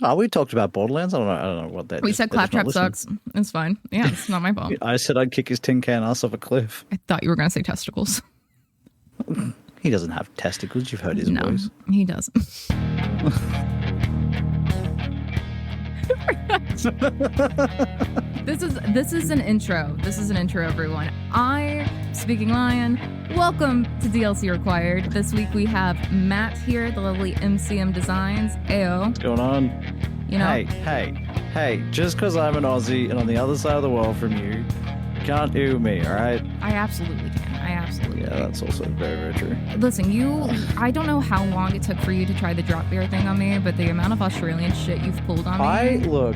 Oh, we talked about Borderlands. I don't know what that. We said Claptrap sucks. It's fine. Yeah, it's not my fault. I said I'd kick his tin can ass off a cliff. I thought you were gonna say testicles. He doesn't have testicles. You've heard his No, voice. he doesn't. This is an intro. This is an intro, everyone. Speaking lion. Welcome to DLC Required. This week we have Matt here, the lovely MCMDesigns. Ayo. What's going on? You know. Hey. Just because I'm an Aussie and on the other side of the world from you, you can't ew me, all right? I absolutely can. Yeah, that's also very, very true. Listen, I don't know how long it took for you to try the drop bear thing on me, but the amount of Australian shit you've pulled on me. Look.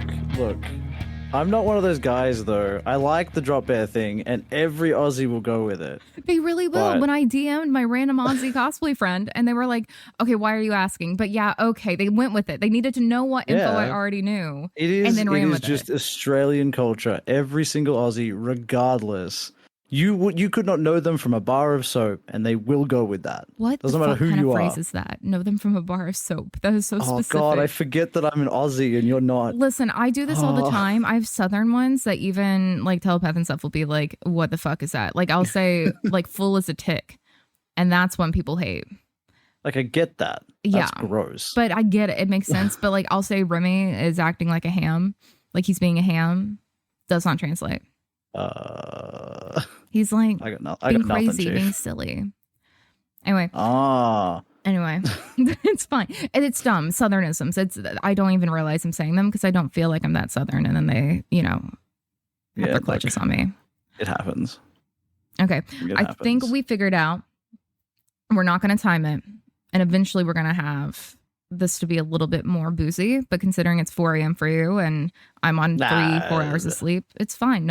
I'm not one of those guys, though. I like the drop bear thing, and every Aussie will go with it. They really will. But when I DM'd my random Aussie cosplay friend, and they were like, okay, why are you asking? But yeah, okay, they went with it. They needed to know what info I already knew. It is, and then ran with just Australian culture. Every single Aussie, regardless. You could not know them from a bar of soap, and they will go with that. What doesn't matter who you are. What kind of phrase is that? Know them from a bar of soap. That is so specific. Oh God, I forget that I'm an Aussie and you're not. Listen, I do this all the time. I have Southern ones that even like telepath and stuff will be like, "What the fuck is that?" Like I'll say like "full as a tick," and that's when people hate. Like I get that. That's gross. But I get it. It makes sense. But like I'll say Remy is acting like a ham, like he's being a ham. Does not translate. He's like being crazy, being silly. Anyway. Anyway, it's fine. And it's dumb. Southernisms. I don't even realize I'm saying them because I don't feel like I'm that Southern. And then they, have their clutches on me. It happens. Okay. I think we figured out we're not going to time it. And eventually we're going to have this to be a little bit more boozy. But considering it's 4 a.m. for you and I'm on 3-4 hours of sleep, it's fine.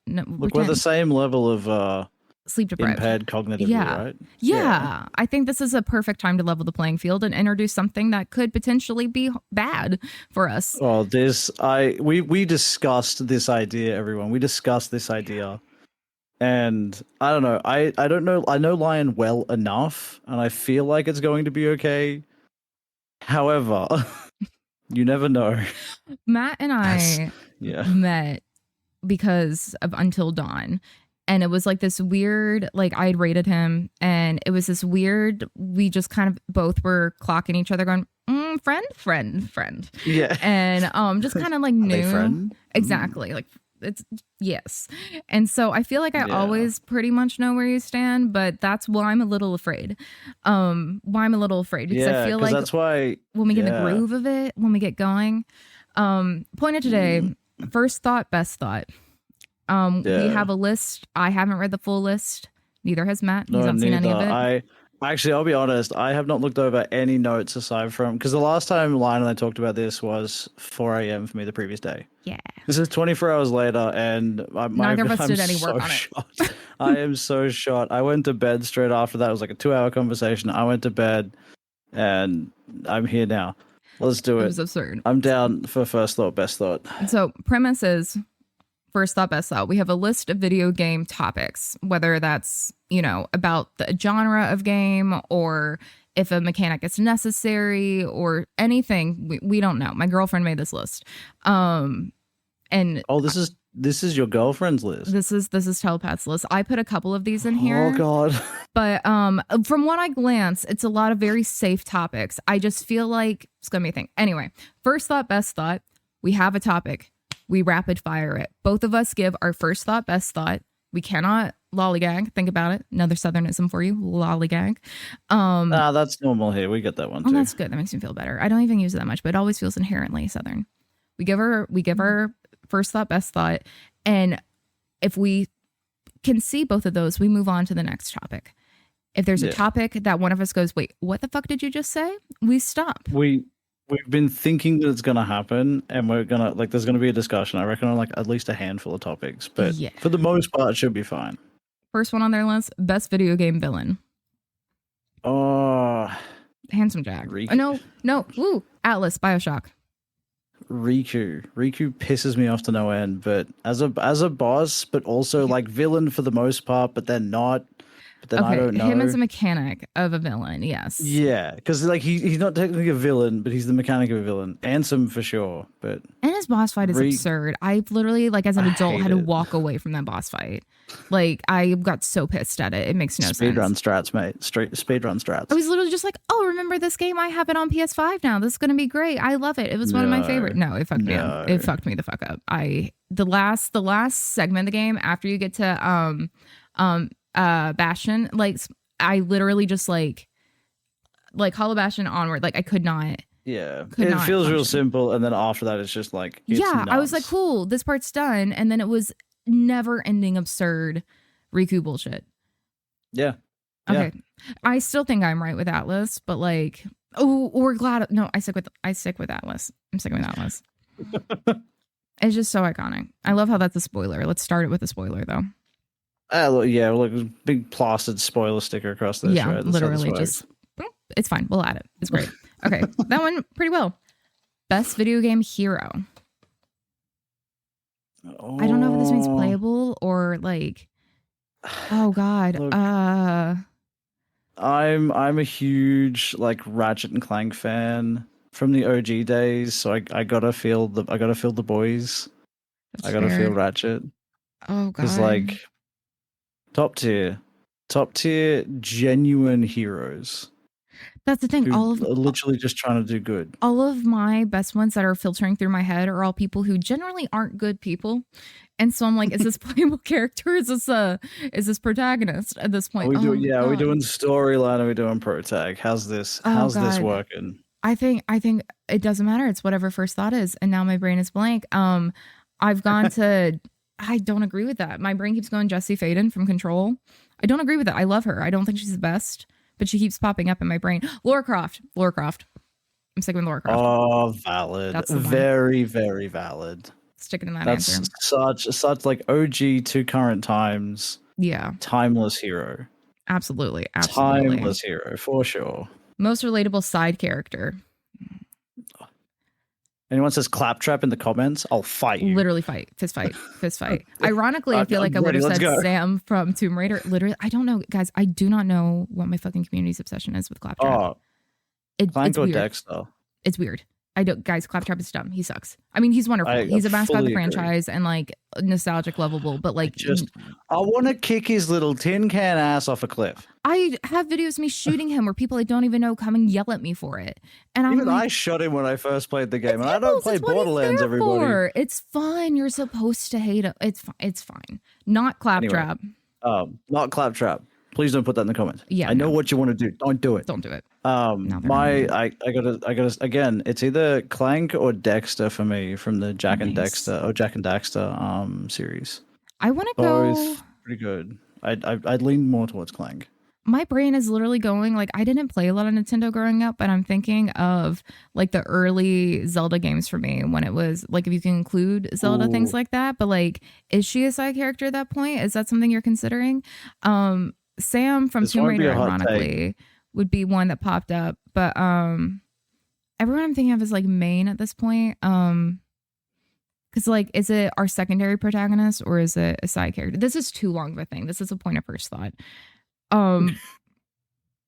Look, we're the same level of sleep deprived, impaired cognitively, right? Yeah. I think this is a perfect time to level the playing field and introduce something that could potentially be bad for us. Well, we discussed this idea, everyone. We discussed this idea. And I don't know. I don't know. I know Lion well enough, and I feel like it's going to be okay. However, you never know. Matt and I met because of Until Dawn. And it was like this weird, like I had rated him and it was this weird, we just kind of both were clocking each other going, friend. Yeah. And just kind of like knew. Friend? Exactly. Like it's, yes. And so I feel like I always pretty much know where you stand, but that's why I'm a little afraid. Because I feel like that's why when we get in the groove of it, when we get going, point of today, first thought, best thought. We have a list. I haven't read the full list. Neither has Matt. He's not seen any of it. I'll be honest. I have not looked over any notes aside from because the last time Lion and I talked about this was 4 a.m. for me the previous day. Yeah. This is 24 hours later, and neither of us did any work on it. I am so shot. I went to bed straight after that. It was like a 2-hour conversation. I went to bed, and I'm here now. Let's do it. It was absurd. I'm down for first thought, best thought. So premise is first thought, best thought. We have a list of video game topics, whether that's, about the genre of game or if a mechanic is necessary or anything. We don't know. My girlfriend made this list. And this is your girlfriend's list. This is Telepath's list. I put a couple of these in here. Oh God. But from what I glance, it's a lot of very safe topics. I just feel like it's gonna be a thing. Anyway, first thought, best thought. We have a topic. We rapid fire it. Both of us give our first thought, best thought. We cannot lollygag. Think about it. Another Southernism for you. Lollygag. That's normal here. We get that one too. Oh, that's good. That makes me feel better. I don't even use it that much, but it always feels inherently Southern. We give our first thought, best thought. And if we can see both of those, we move on to the next topic. If there's a topic that one of us goes, wait, what the fuck did you just say? We stop. We've been thinking that it's going to happen and we're going to there's going to be a discussion. I reckon on at least a handful of topics, but for the most part, it should be fine. First one on their list, best video game villain. Oh, Handsome Jack. Riku. No. Woo. Atlas, BioShock. Riku pisses me off to no end, but as a boss, but also villain for the most part, but then not. but then I don't know. Him as a mechanic of a villain, yes. Yeah, because like he's not technically a villain, but he's the mechanic of a villain. Ansem for sure, but and his boss fight is absurd. I literally, like, as an adult, had to walk away from that boss fight. Like, I got so pissed at it. It makes no sense. Speedrun strats, mate. Straight speedrun strats. I was literally just like, oh, remember this game? I have it on PS5 now. This is gonna be great. I love it. It was one of my favorite. No, it fucked me up. It fucked me the fuck up. The last segment of the game after you get to Bastion, like, I literally just like Hollow Bastion onward, like I could not. Yeah, it feels real simple, and then after that, it's just like nuts. I was like, cool, this part's done, and then it was never-ending absurd Riku bullshit. Yeah. Okay, I still think I'm right with Atlas, but like, oh, we're glad. No, I stick with Atlas. I'm sticking with Atlas. It's just so iconic. I love how that's a spoiler. Let's start it with a spoiler, though. Yeah, like a big plastered spoiler sticker across this. Yeah, right? literally just. It's fine. We'll add it. It's great. Okay, that one pretty well. Best video game hero. Oh. I don't know if this means playable or like. Oh God. Look, I'm a huge like Ratchet and Clank fan from the OG days, so I gotta feel the boys. That's I gotta fair. feel Ratchet. Oh God. Because like top tier genuine heroes. That's the thing. All of literally just trying to do good. All of my best ones that are filtering through my head are all people who generally aren't good people. And so I'm like, is this playable character? Is this protagonist at this point? Are we doing storyline? Are we doing protag? How's this working? I think it doesn't matter. It's whatever first thought is. And now my brain is blank. I've gone to I don't agree with that. My brain keeps going Jesse Faden from Control. I don't agree with it. I love her. I don't think she's the best, but she keeps popping up in my brain. Lara Croft. I'm sticking with Lara Croft. Oh, valid. That's very, very valid. Sticking in that answer. That's such like OG to current times. Yeah. Timeless hero. Absolutely. Timeless hero for sure. Most relatable side character. Anyone says claptrap in the comments, I'll fight you. Literally fight. Fist fight. Ironically, I feel like I would have said Sam from Tomb Raider. Literally, I don't know, guys. I do not know what my fucking community's obsession is with claptrap. Clank it's or weird. Dexter? It's weird. I don't, guys. Claptrap is dumb. He sucks. I mean, he's wonderful. He's a mascot of the franchise and like nostalgic, lovable. But like, I want to kick his little tin can ass off a cliff. I have videos of me shooting him where people I don't even know come and yell at me for it. And even I shot him when I first played the game, and I don't play Borderlands. Everybody, it's fine. You're supposed to hate it. It's fine. Not claptrap. Anyway, not claptrap. Please don't put that in the comments. Yeah, I know what you want to do. Don't do it. Don't do it. I gotta again. It's either Clank or Dexter for me from the Jack and Daxter series. I want to go. Both pretty good. I'd lean more towards Clank. My brain is literally going like I didn't play a lot of Nintendo growing up, but I'm thinking of like the early Zelda games for me when it was like if you can include Zelda things like that. But like, is she a side character at that point? Is that something you're considering? Sam from Tomb Raider, ironically, would be one that popped up, but everyone I'm thinking of is like main at this point. Because like, is it our secondary protagonist or is it a side character? This is too long of a thing. This is a point of first thought. Well,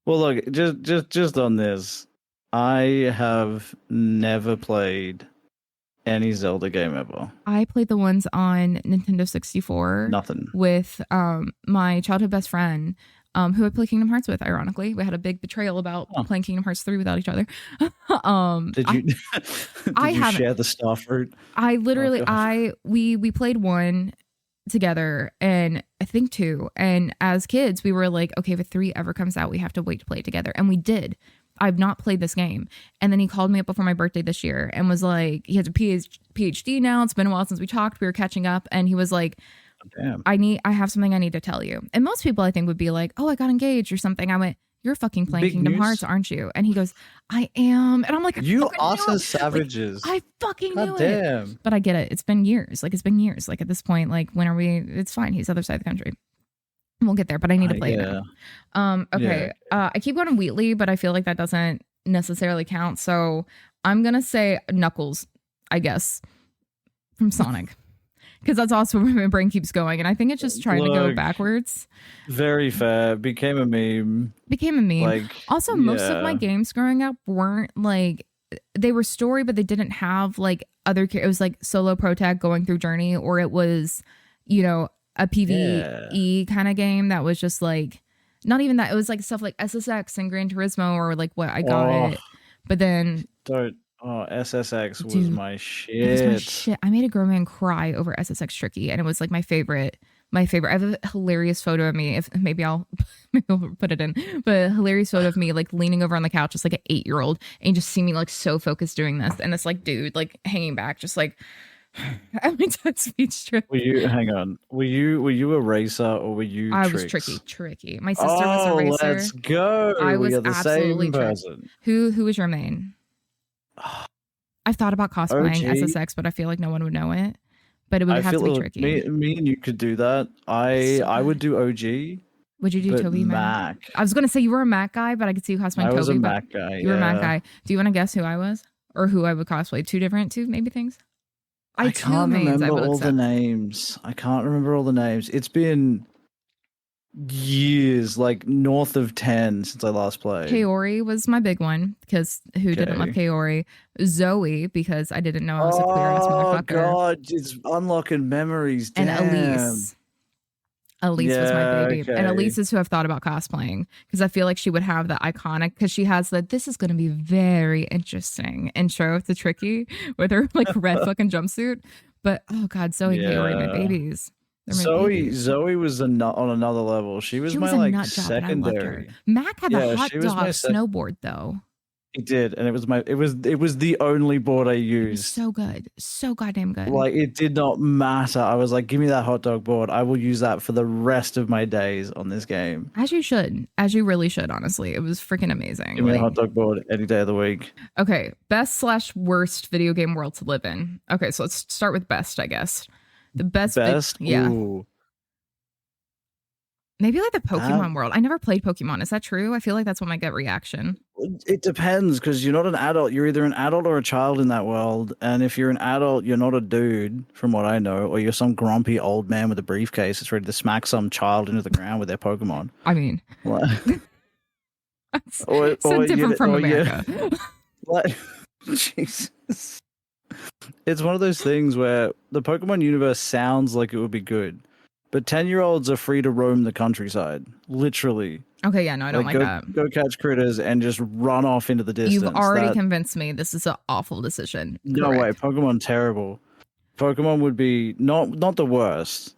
look, just on this, I have never played any Zelda game ever. I played the ones on Nintendo 64. Nothing. With my childhood best friend, who I played Kingdom Hearts with. Ironically, we had a big betrayal about playing Kingdom Hearts 3 without each other. Did you share the star fruit? I literally, we played one together and I think 2, and as kids we were like, okay, if 3 ever comes out we have to wait to play it together, and we did. I've not played this game, and then he called me up before my birthday this year and was like, he has a PhD now, it's been a while since we talked, we were catching up, and he was like, damn, I have something I need to tell you. And most people I think would be like, oh, I got engaged or something. I went, you're fucking playing Big Kingdom news. Hearts, aren't you? And he goes, I am. And I'm like, you awesome savages. Like, I fucking God knew damn. it. But I get it. It's been years. Like at this point, like when are we? It's fine. He's other side of the country. We'll get there, but I need to play it now. Okay. Yeah. I keep going to Wheatley, but I feel like that doesn't necessarily count. So I'm gonna say Knuckles, I guess, from Sonic. because that's also where my brain keeps going, and I think it's just trying to go backwards. Very fair. Became a meme. Like, Also, most of my games growing up weren't like, they were story, but they didn't have like it was like solo protag going through journey, or it was, you know, a PvE kind of game that was just like, not even that. It was like stuff like SSX and Gran Turismo, or like what I got it. But then SSX was my shit. It was my shit. I made a grown man cry over SSX Tricky, and it was like my favorite. I have a hilarious photo of me. If maybe I'll put it in, but a hilarious photo of me like leaning over on the couch, just like an 8-year-old, and you just see me like so focused doing this, and this like dude like hanging back, just like every time speech trip. Hang on? Were you a racer or were you? I was tricky. My sister was a racer. Let's go. I was the absolutely same person. Who was your main? I've thought about cosplaying SSX, but I feel like no one would know it. But it would have to be tricky. Me and you could do that. I would do OG. Would you do Toby Mac? I was gonna say you were a Mac guy, but I could see you cosplaying Toby. I was a Mac guy. You were a Mac guy. Do you want to guess who I was, or who I would cosplay? Two maybe things. I can't remember all the names. It's been years, like north of 10 since I last played. Kaori was my big one, because who didn't love Kaori? Zoe, because I didn't know I was a queer ass motherfucker. Oh god, it's unlocking memories. Damn. And Elise was my baby. Okay. And Elise is who I've thought about cosplaying, because I feel like she would have the iconic, because she has this is going to be very interesting intro to Tricky with her like red fucking jumpsuit. But oh god, Zoe and Kaori, my babies. Zoe was on another level. She was my like secondary. Mac had the hot dog snowboard though. He did, and it was the only board I used. So good, so goddamn good. Like it did not matter. I was like, give me that hot dog board. I will use that for the rest of my days on this game. As you should, as you really should. Honestly, it was freaking amazing. Give me a hot dog board any day of the week. Okay, best/worst video game world to live in. Okay, so let's start with best, I guess. The best? Yeah. Ooh. Maybe like the Pokemon world. I never played Pokemon. Is that true? I feel like that's what my gut reaction. It depends, because you're not an adult. You're either an adult or a child in that world. And if you're an adult, you're not a dude, from what I know, or you're some grumpy old man with a briefcase that's ready to smack some child into the ground with their Pokemon. I mean, or different from America. Jesus. It's one of those things where the Pokemon universe sounds like it would be good, but 10-year-olds are free to roam the countryside, literally. Okay, yeah, no, I don't like that. Go catch critters and just run off into the distance. You've already convinced me this is an awful decision. No way, Pokemon terrible. Pokemon would be not the worst.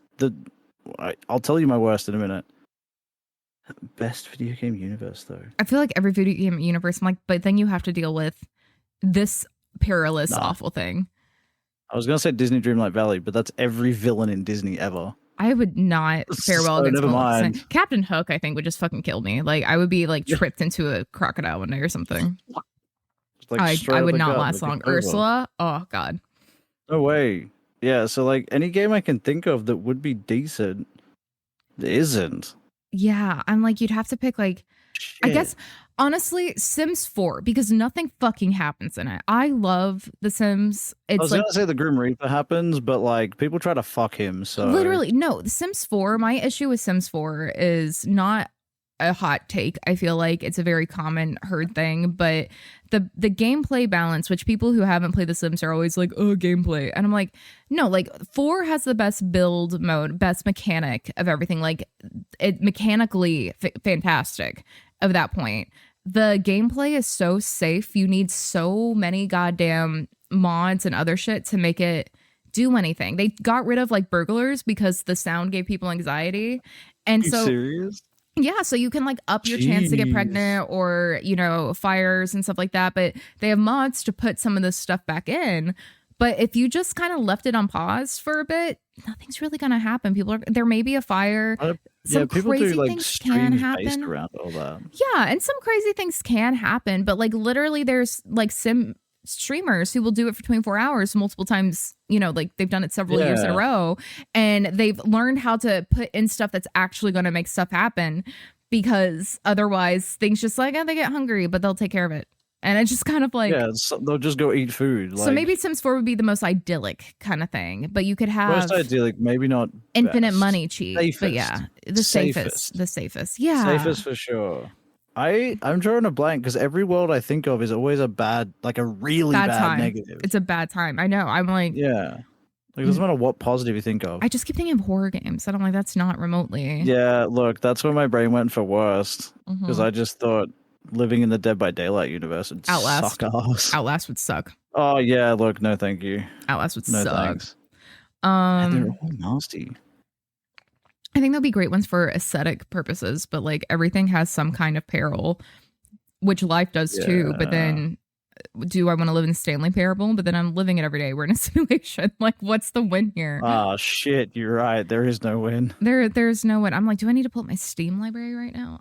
I'll tell you my worst in a minute. Best video game universe, though. I feel like every video game universe, I'm like, but then you have to deal with this perilous, awful thing. I was going to say Disney Dreamlight Valley, but that's every villain in Disney ever. I would not fare well against never mind. Captain Hook, I think, would just fucking kill me. Like, I would be like tripped into a crocodile one day or something. Like, I would not last long. Ursula, oh god. No way. Yeah, so like any game I can think of that would be decent isn't. Yeah, I'm like, you'd have to pick like, shit. I guess honestly, Sims 4, because nothing fucking happens in it. I love The Sims. I was gonna say the Grim Reaper happens, but like people try to fuck him. So literally, no. The Sims 4. My issue with Sims 4 is not a hot take. I feel like it's a very common heard thing, but the gameplay balance, which people who haven't played The Sims are always like, oh, gameplay, and I'm like, no, like 4 has the best build mode, best mechanic of everything. Like it mechanically fantastic. Of that point, the gameplay is so safe. You need so many goddamn mods and other shit to make it do anything. They got rid of like burglars because the sound gave people anxiety. And so serious? Yeah, so you can like up your chance to get pregnant or, you know, fires and stuff like that. But they have mods to put some of this stuff back in. But if you just kind of left it on pause for a bit, nothing's really going to happen. There may be a fire. Some crazy things can happen around all that. Yeah, and some crazy things can happen. But like literally there's like sim streamers who will do it for 24 hours multiple times. You know, like they've done it several years in a row. And they've learned how to put in stuff that's actually going to make stuff happen. Because otherwise things just like, they get hungry, but they'll take care of it. And it's just kind of like, Yeah, they'll just go eat food. so maybe Sims 4 would be the most idyllic kind of thing, but you could have most idyllic, maybe not infinite best. money cheat. Safest. But yeah, the safest. Yeah. Safest for sure. I'm drawing a blank because every world I think of is always a bad, like a really bad time. negative. It's a bad time. I know. I'm like, yeah. Like, it doesn't matter what positive you think of. I just keep thinking of horror games, and I'm like, that's not remotely. Yeah, look, that's where my brain went for worst because I just thought living in the Dead by Daylight universe would suck ass. Outlast would suck. Oh yeah, look, no, thank you. Outlast would no suck. Thanks. They're all nasty. I think they'll be great ones for aesthetic purposes, but like everything has some kind of peril, which life does too. But then, do I want to live in Stanley Parable? But then I'm living it every day. We're in a simulation. Like, what's the win here? Oh shit, you're right. There is no win. There's no win. I'm like, do I need to pull up my Steam library right now?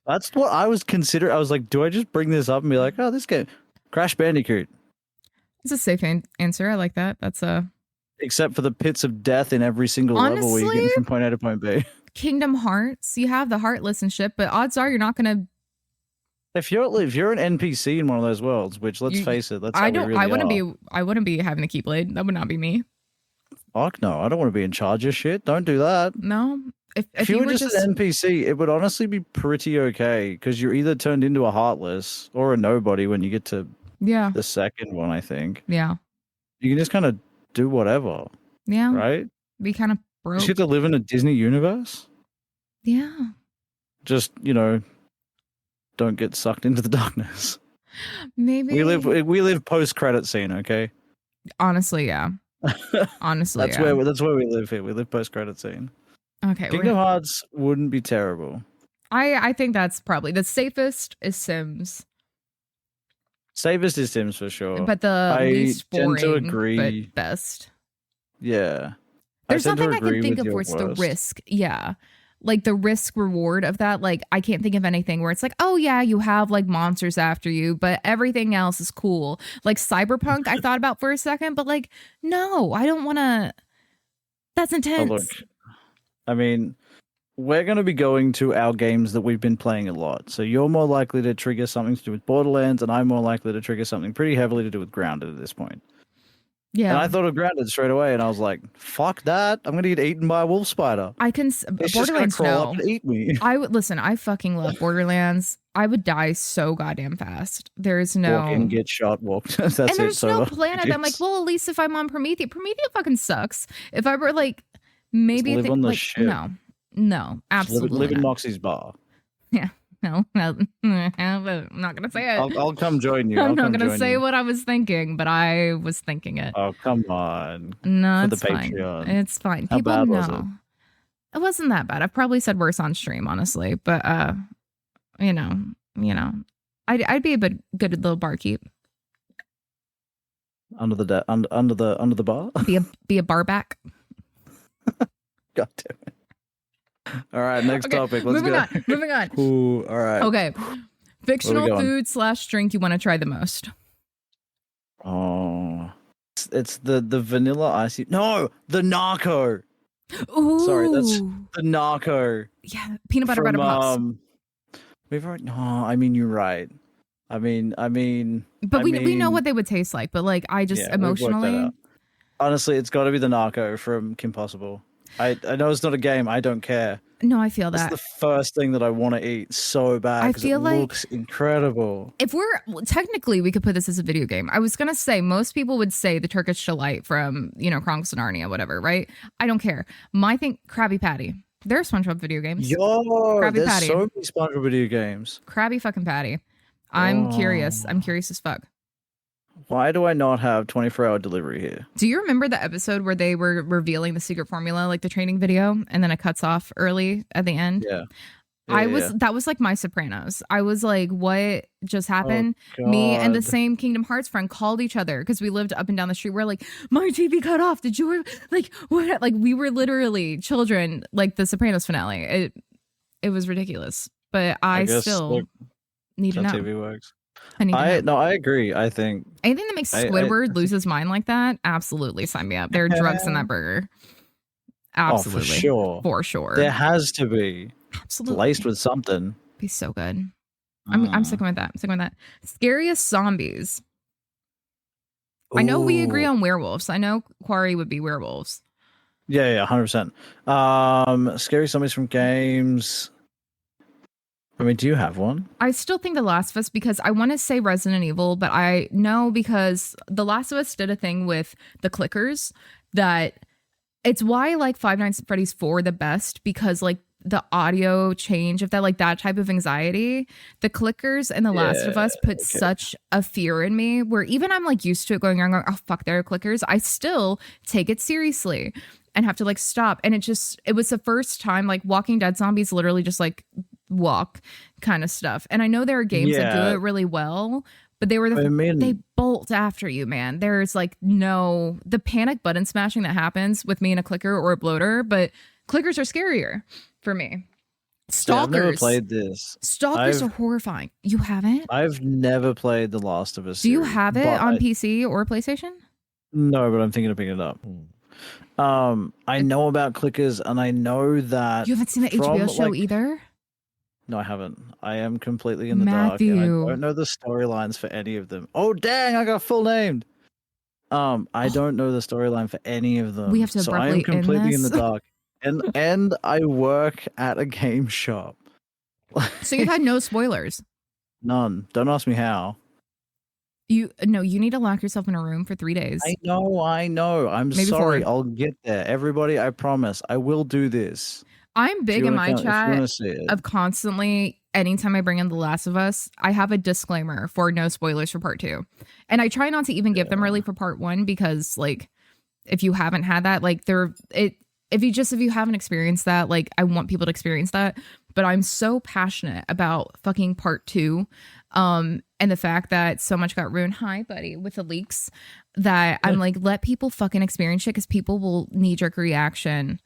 That's what I was considering. I was like, do I just bring this up and be like, oh, this game, Crash Bandicoot? It's a safe answer. I like that. That's a. Except for the pits of death in every single level where you get from point A to point B. Kingdom Hearts, you have the Heartless and shit, but odds are you're not gonna. If you're an NPC in one of those worlds, which let's face it, that's how I wouldn't be having the Keyblade. That would not be me. Fuck no, I don't want to be in charge of shit. Don't do that. No. If you were just an NPC, it would honestly be pretty okay because you're either turned into a Heartless or a nobody when you get to the second one, I think. Yeah. You can just kind of do whatever. Yeah. Right? Be kind of broke. You get to live in a Disney universe. Yeah. Just, don't get sucked into the darkness. Maybe we live post-credit scene, okay? Honestly, yeah. Honestly, that's where we live here. We live post-credit scene. Okay. Kingdom Hearts wouldn't be terrible. I think that's probably the safest is Sims. Safest is Sims for sure. But the least boring, tend to agree. But best. Yeah. There's nothing I can think of where it's the risk. Yeah. Like the risk reward of that. Like I can't think of anything where it's like, oh yeah, you have like monsters after you, but everything else is cool. Like Cyberpunk, I thought about for a second, but like, no, I don't want to. That's intense. Oh, look, I mean, we're going to be going to our games that we've been playing a lot. So you're more likely to trigger something to do with Borderlands, and I'm more likely to trigger something pretty heavily to do with Grounded at this point. Yeah. And I thought of Grounded straight away, and I was like, fuck that. I'm going to get eaten by a wolf spider. It's Borderlands, just crawl up and eat me. I fucking love Borderlands. I would die so goddamn fast. There's no... Walk in, get shot, walk. That's and it. there's no planet. I'm like, well, at least if I'm on Promethea fucking sucks. If I were like... Maybe live on the ship. No, absolutely live in not. Moxie's bar. Yeah, no, I'm not gonna say it. I'll come join you. I'm not gonna say what I was thinking, but I was thinking it. Oh come on! No, for it's the fine. Patreon. It's fine. How People bad know was it? It wasn't that bad. I've probably said worse on stream, honestly, but I'd be a good little barkeep. Under the bar. Be a bar back. God damn it. All right, next topic. Let's Moving on. Ooh, all right. Okay. Fictional food / drink you want to try the most. Oh. It's the vanilla icy. No, the narco. Ooh. Sorry, that's the narco. Yeah, peanut butter pops. We've already, no, I mean you're right. We know what they would taste like, but like I just emotionally. Honestly, it's got to be the narco from Kim Possible. I know it's not a game. I don't care. No, I feel that. It's the first thing that I want to eat so bad. I feel it looks incredible. If technically we could put this as a video game. I was gonna say most people would say the Turkish delight from Chronicles of Narnia, whatever, right? I don't care. My thing, Krabby Patty. There are SpongeBob video games. There's Patty. So many SpongeBob video games. Krabby fucking Patty. I'm curious. I'm curious as fuck. Why do I not have 24-hour delivery here? Do you remember the episode where they were revealing the secret formula, like the training video, and then it cuts off early at the end? Yeah. That was like my Sopranos. I was like, what just happened? Oh, me and the same Kingdom Hearts friend called each other because we lived up and down the street. We're like, my TV cut off. Did you like what? Like we were literally children, like the Sopranos finale. It was ridiculous, but I still need to know. TV works. I agree. I think anything that makes Squidward lose his mind like that, absolutely sign me up. There are drugs in that burger. Absolutely. For sure. For sure. There has to be. Absolutely. Laced with something. Be so good. I'm sticking with that. I'm sticking with that. Scariest zombies. I know we agree on werewolves. I know Quarry would be werewolves. Yeah, 100%. Scary zombies from games. I mean, do you have one? I still think The Last of Us, because I want to say Resident Evil, but I know because The Last of Us did a thing with the clickers that it's why I like Five Nights at Freddy's 4 the best, because like the audio change of that, like that type of anxiety, the clickers and The Last of Us put such a fear in me where even I'm like used to it going oh fuck, there are clickers. I still take it seriously and have to like stop. And it was the first time like Walking Dead zombies literally just like walk kind of stuff. And I know there are games that do it really well, but they bolt after you, man. There's like the panic button smashing that happens with me in a clicker or a bloater, but clickers are scarier for me. Stalkers. I've never played this. Stalkers are horrifying. You haven't? I've never played The Last of Us. Do you have it on PC or PlayStation? No, but I'm thinking of picking it up. I know about clickers, and I know that you haven't seen the HBO show either. No, I haven't. I am completely in the dark. And I don't know the storylines for any of them. Oh, dang, I got full named. I don't know the storyline for any of them. We have to abruptly I am completely in the this. dark. And I work at a game shop. So you've had no spoilers? None. Don't ask me how. You need to lock yourself in a room for 3 days. I know. I'm Maybe sorry. 4. I'll get there. Everybody, I promise. I will do this. I'm big in my chat of constantly, anytime I bring in The Last of Us, I have a disclaimer for no spoilers for part 2. And I try not to even give them really for part 1, because like, if you haven't had that, like if you haven't experienced that, like I want people to experience that. But I'm so passionate about fucking part 2. And the fact that so much got ruined, hi buddy, with the leaks, that I'm like, let people fucking experience it, because people will knee-jerk reaction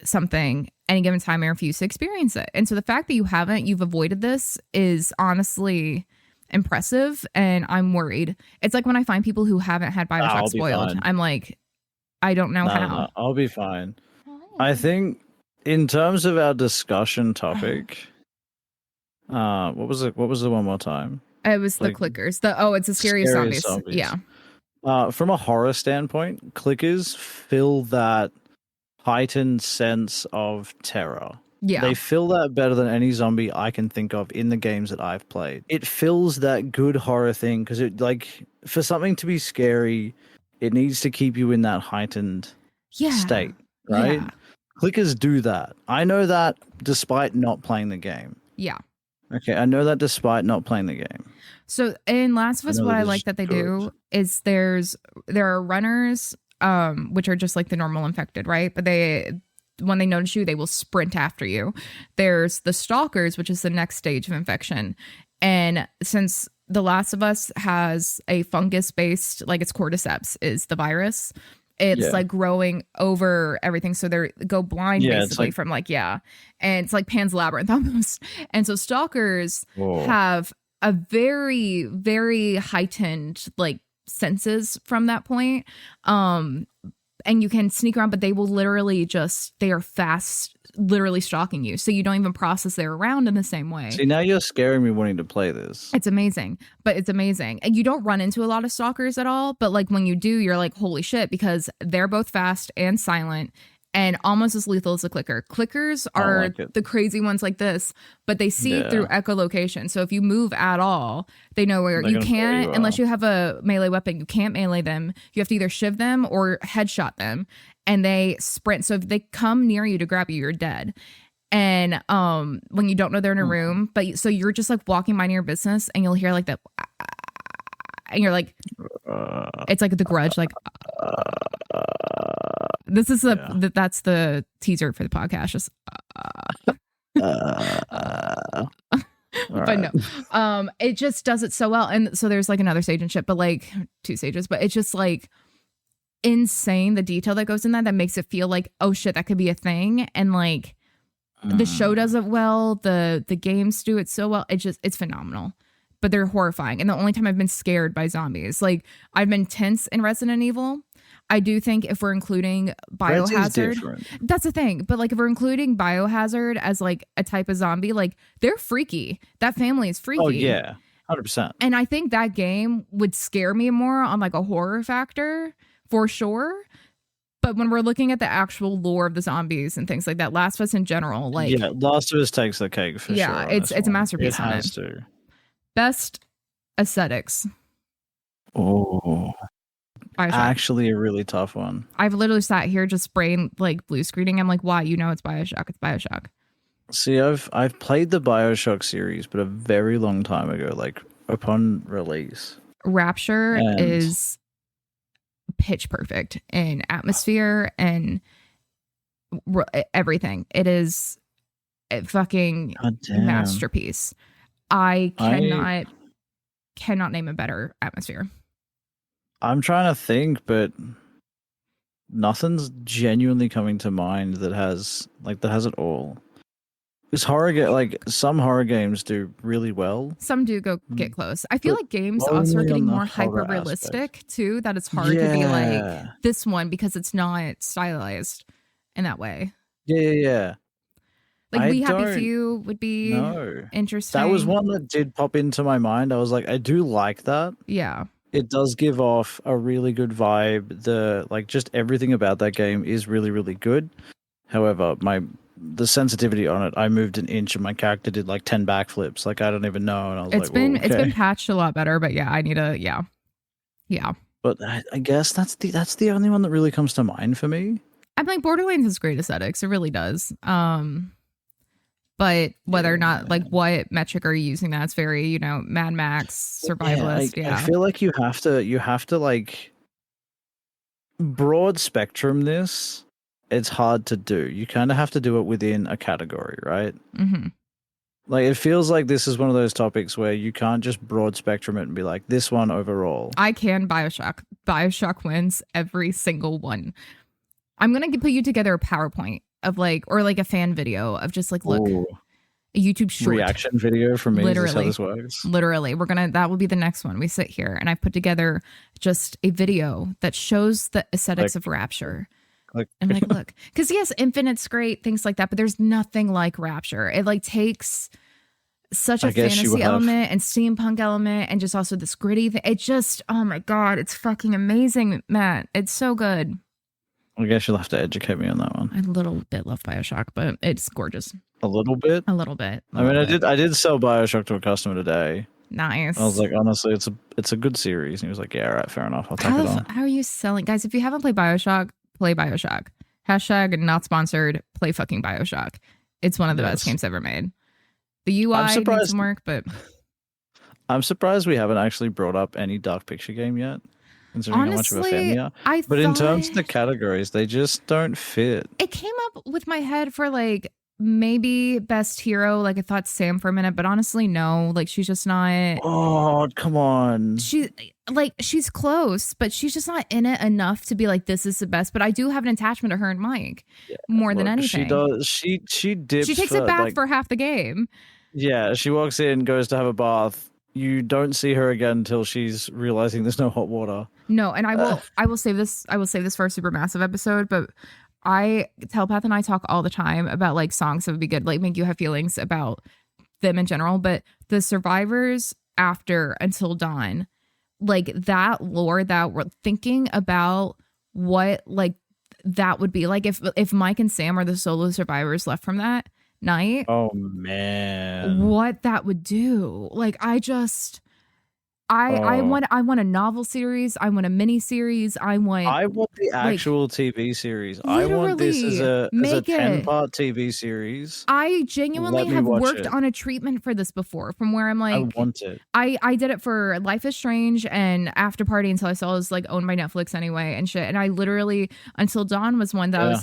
something any given time and refuse to experience it. And so the fact that you've avoided this is honestly impressive, and I'm worried. It's like when I find people who haven't had Bioshock spoiled, I'm like, I don't know how. No, I'll be fine. I think in terms of our discussion topic, what was it? What was the one more time? It was the clickers. It's a scary zombies. Yeah. From a horror standpoint, clickers fill that heightened sense of terror. Yeah. They fill that better than any zombie I can think of in the games that I've played. It fills that good horror thing, because it, like, for something to be scary, it needs to keep you in that heightened state, right? Yeah. Clickers do that. I know that despite not playing the game. Yeah. Okay, I know that despite not playing the game. So in Last of Us, what I like that they do is there are runners, which are just like the normal infected, right? But when they notice you, they will sprint after you. There's the stalkers, which is the next stage of infection. And since The Last of Us has a fungus-based, like its cordyceps is the virus, it's like growing over everything. So they go blind basically from and it's like Pan's Labyrinth almost. And so stalkers have a very, very heightened like senses from that point. And you can sneak around, but they will literally they are fast, literally stalking you. So you don't even process they're around in the same way. See, now you're scaring me wanting to play this. It's amazing, but it's amazing. And you don't run into a lot of stalkers at all. But like when you do, you're like, holy shit, because they're both fast and silent and almost as lethal as a clicker. Clickers are the crazy ones like this, but they see through echolocation. So if you move at all, they know where you can't, unless you have a melee weapon, you can't melee them. You have to either shiv them or headshot them, and they sprint. So if they come near you to grab you, you're dead. And when you don't know they're in a room, but so you're just like walking by your business, and you'll hear like that, and you're like, it's like The Grudge, like. This is that's the teaser for the podcast. Just, but no, it just does it so well. And so there's like another stage and shit, but like 2 stages, but it's just like insane the detail that goes in that makes it feel like, oh shit, that could be a thing. And like the show does it well, the games do it so well. It's phenomenal. But they're horrifying. And the only time I've been scared by zombies, like I've been tense in Resident Evil. I do think if we're including Resi's Biohazard, different. that's the thing. But like if we're including Biohazard as like a type of zombie, like they're freaky. That family is freaky. Oh yeah, 100%. And I think that game would scare me more on like a horror factor for sure. But when we're looking at the actual lore of the zombies and things like that, Last of Us in general, like yeah, Last of Us takes the cake for sure. yeah, it's a masterpiece. It has to. Best aesthetics. Oh, Bioshock. actually a really tough one. I've literally sat here just brain like blue screening. I'm like, why? You know it's Bioshock. It's Bioshock. See, I've played the BioShock series, but a very long time ago, like upon release. Rapture is pitch perfect in atmosphere and everything. It is a fucking masterpiece. I cannot name a better atmosphere. I'm trying to think, but nothing's genuinely coming to mind that has it all. Because some horror games do really well. Some do get close. I feel like games also are getting more hyper realistic too. That it's hard to be like this one because it's not stylized in that way. Yeah. Like We Happy Few would be interesting. That was one that did pop into my mind. I was like, I do like that. Yeah. It does give off a really good vibe. Just everything about that game is really, really good. However, the sensitivity on it, I moved an inch and my character did like 10 backflips. Like I don't even know. And I was it's been patched a lot better, but yeah, I need a yeah. But I guess that's the only one that really comes to mind for me. I'm like Borderlands has great aesthetics. It really does. But whether or not what metric are you using? That's very Mad Max survivalist. I feel like you have to like broad spectrum this. It's hard to do. You kind of have to do it within a category, right? Mm-hmm. Like it feels like this is one of those topics where you can't just broad spectrum it and be like this one overall. I can Bioshock. Bioshock wins every single one. I'm gonna put you together a PowerPoint of or a fan video of just look, a YouTube short reaction video from me. Literally, is this how this works? Literally, that will be the next one. We sit here and I've put together just a video that shows the aesthetics of Rapture. And look, because yes, Infinite's great, things like that, but there's nothing like Rapture. It takes such a fantasy element and steampunk element and just also this gritty thing. It just, oh my God, it's fucking amazing, Matt. It's so good. I guess you'll have to educate me on that one. I a little bit love Bioshock, but it's gorgeous. A little bit? A little bit. I did sell Bioshock to a customer today. Nice. I was like, honestly, it's a good series. And he was like, yeah, all right, fair enough. I'll take it on. How are you selling? Guys, if you haven't played Bioshock, play Bioshock. Hashtag not sponsored, play fucking Bioshock. It's one of the best games ever made. The UI needs some work, but I'm surprised we haven't actually brought up any Dark Picture game yet. Considering honestly, how much of a fan we are. But in terms of the categories, they just don't fit. It came up with my head for maybe best hero. I thought Sam for a minute, but honestly, no. She's just not. Oh, come on. She's close, but she's just not in it enough to be this is the best. But I do have an attachment to her and Mike more than anything. She does. She dips. She takes a bath for half the game. Yeah, she walks in, goes to have a bath. You don't see her again until she's realizing there's no hot water. No, and I will save this. I will save this for a Supermassive episode, but. Telepath and I talk all the time about songs that would be good, make you have feelings about them in general. But the survivors after Until Dawn, that lore that we're thinking about what that would be if Mike and Sam are the solo survivors left from that night. Oh man, what that would do. I want a novel series. I want a mini series. I want the actual TV series. I want this as a 10-part TV series. I genuinely have worked on a treatment for this before, from where I'm I want it. I did it for Life is Strange and After Party until I saw it was owned by Netflix anyway and shit. And I literally Until Dawn was one that I was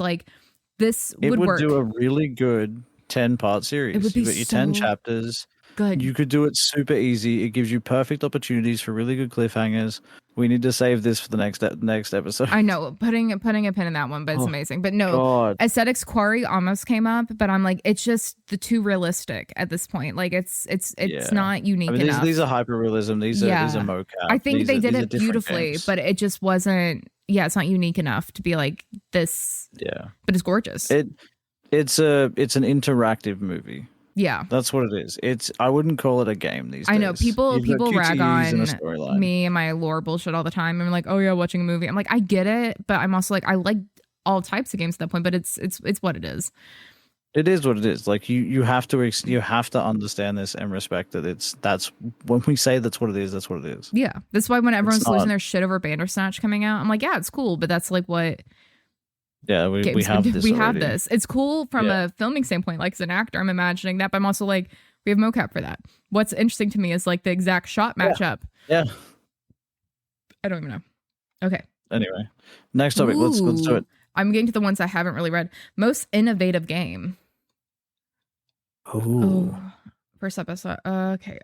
this would work. It would do a really good 10-part series. It would be You've got your 10 chapters. Good. You could do it super easy. It gives you perfect opportunities for really good cliffhangers. We need to save this for the next episode. I know, putting a pin in that one, but it's amazing. But no, God. Aesthetics Quarry almost came up, but I'm it's just too realistic at this point. It's not unique enough. These are hyper realism. These are mocap. I think they did it beautifully, but it just wasn't yeah, it's not unique enough to be like this. Yeah, but it's gorgeous. It's an interactive movie. Yeah, that's what it is. I wouldn't call it a game these days. I know people You've got rag QTEs and a on storyline. me and my lore bullshit all the time. I'm like, oh yeah, watching a movie. I'm like, I get it, but I'm also like, I like all types of games at that point. But it's what it is. It is what it is. Like you have to understand this and respect that that's when we say that's what it is. That's what it is. Yeah, that's why when everyone's losing their shit over Bandersnatch coming out, I'm like, yeah, it's cool, but that's like what. Yeah, we have this. We have this. It's cool from a filming standpoint. Like as an actor, I'm imagining that, but I'm also like, we have mocap for that. What's interesting to me is like the exact shot matchup. Yeah. I don't even know. Okay. Anyway, next topic. Let's do it. I'm getting to the ones I haven't really read. Most innovative game. Ooh. First episode. Okay.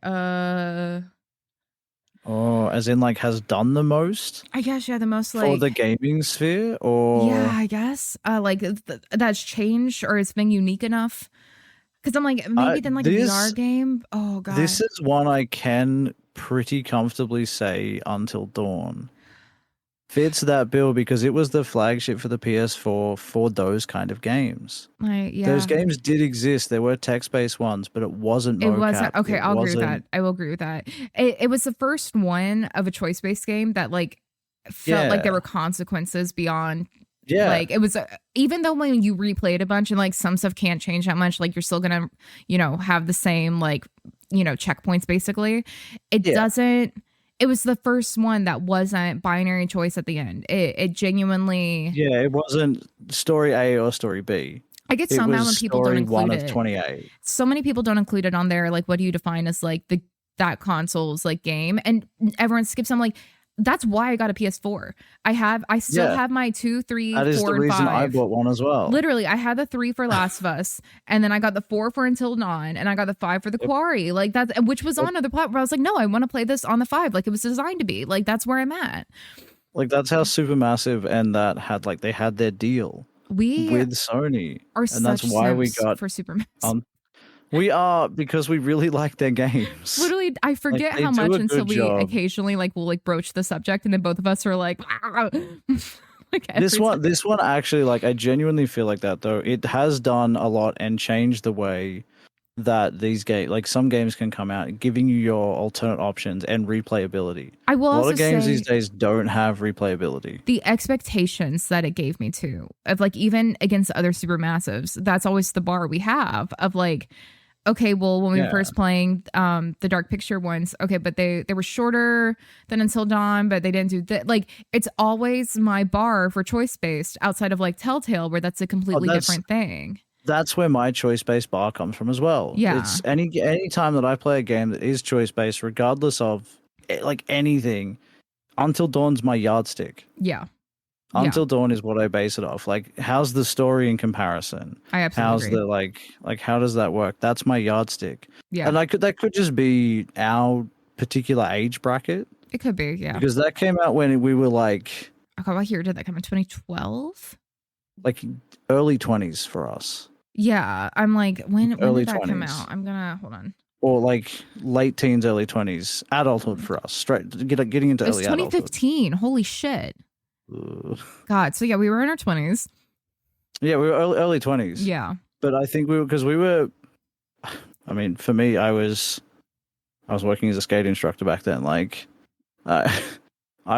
Oh, as in like has done the most? I guess the most like for the gaming sphere, or yeah, I guess like that's changed or it's been unique enough. Because I'm like maybe then like a VR game. Oh god, this is one I can pretty comfortably say Until Dawn fits that bill because it was the flagship for the PS4 for those kind of games. Those games did exist. There were text-based ones, but it wasn't mocap. It wasn't. Okay, I'll agree with that. I will agree with that. It was the first one of a choice-based game that like felt like there were consequences beyond. Yeah. Like it was even though when you replay it a bunch and like some stuff can't change that much, like you're still gonna, have the same like, checkpoints basically. It doesn't. It was the first one that wasn't binary choice at the end. It genuinely. Yeah, it wasn't story A or story B. I get so mad when people don't include it. One of 28. So many people don't include it on there. Like, what do you define as like that console's like game? And everyone skips. I'm like, that's why I got a PS4. I still have my 2, 3, 4, and 5. That is the reason I bought one as well. Literally, I had the 3 for Last of Us, and then I got the 4 for Until Dawn, and I got the 5 for the Quarry. Like that's which was on other platforms. I was like, no, I want to play this on the 5. Like it was designed to be. Like that's where I'm at. Like that's how Supermassive and that had like they had their deal with Sony, and that's why we got for Supermassive. We are because we really like their games. Literally, I forget how much until we occasionally will like broach the subject, and then both of us are like, this one actually like I genuinely feel like that though. It has done a lot and changed the way that these games, like some games, can come out, giving you your alternate options and replayability. I will also a lot of games these days don't have replayability. The expectations that it gave me too, of like even against other Supermassives, that's always the bar we have of like. Okay, well, when we were first playing the Dark Picture ones, okay, but they were shorter than Until Dawn, but they didn't do that. Like, it's always my bar for choice-based outside of, like, Telltale, where that's a completely different thing. That's where my choice-based bar comes from as well. Yeah. It's any time that I play a game that is choice-based, regardless of, like, anything, Until Dawn's my yardstick. Yeah. Until Dawn is what I base it off. Like, how's the story in comparison? I absolutely agree. How's the how does that work? That's my yardstick. Yeah, and that could just be our particular age bracket. It could be, yeah. Because that came out when we were like. Okay, what year did that come in? 2012. Like early 20s for us. Yeah, I'm like, when did that come out? I'm gonna hold on. Or like late teens, early 20s, adulthood for us. Straight getting into early adulthood. 2015. Holy shit. God, so yeah, we were in our 20s. Yeah, we were early 20s. Yeah, but I think I mean, for me, I was working as a skate instructor back then. Like, I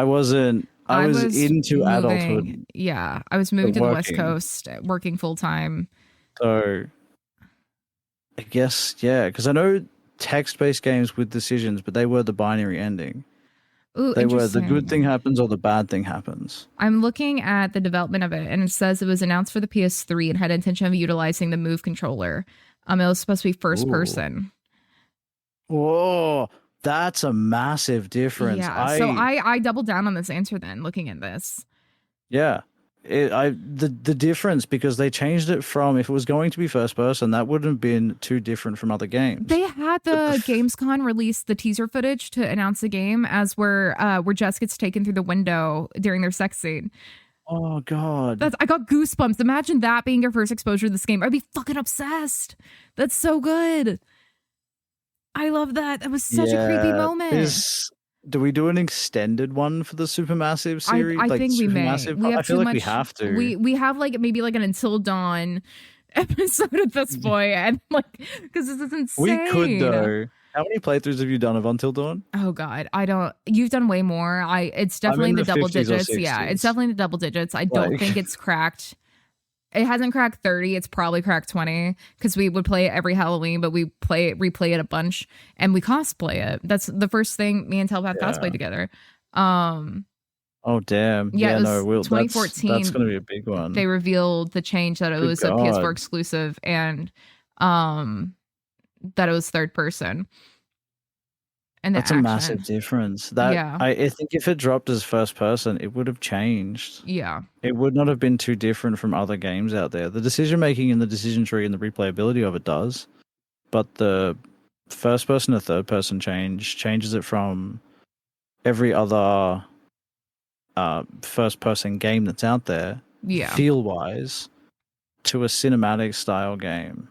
was into adulthood. Yeah, I was moving to the West Coast, working full time. So, I guess because I know text-based games with decisions, but they were the binary ending. Ooh, they were the good thing happens or the bad thing happens. I'm looking at the development of it, and it says it was announced for the PS3 and had intention of utilizing the Move controller. It was supposed to be first person. Whoa, that's a massive difference. Yeah, so I doubled down on this answer then, looking at this. Yeah. The difference, because they changed it from, if it was going to be first person, that wouldn't have been too different from other games. They had the Gamescom release the teaser footage to announce the game as where Jess gets taken through the window during their sex scene. Oh god, I got goosebumps. Imagine that being your first exposure to this game. I'd be fucking obsessed. That's so good. I love that. That was such a creepy moment. do we do an extended one for the Supermassive series? I Like think we may. Supermassive? We have I feel too like much. we have to. We have like maybe like an Until Dawn episode at this point, and like because this is insane. We could though. How many playthroughs have you done of Until Dawn? Oh God, I don't. You've done way more. It's definitely in the the double 50s or digits. Yeah, it's 60s. definitely the double digits. I don't Like- think it's cracked. It hasn't cracked 30. It's probably cracked 20 because we would play it every Halloween, but we replay it a bunch, and we cosplay it. That's the first thing me and Telepath cosplayed together. Oh damn! Yeah, it was no, 2014. That's gonna be a big one. They revealed the change that it Good was a PS4 God. exclusive and that it was third person. And That's a massive difference. That Yeah. I think if it dropped as first person, it would have changed. Yeah. It would not have been too different from other games out there. The decision making and the decision tree and the replayability of it does, but the first person to third person changes it from every other first person game that's out there, Yeah. feel wise, to a cinematic style game.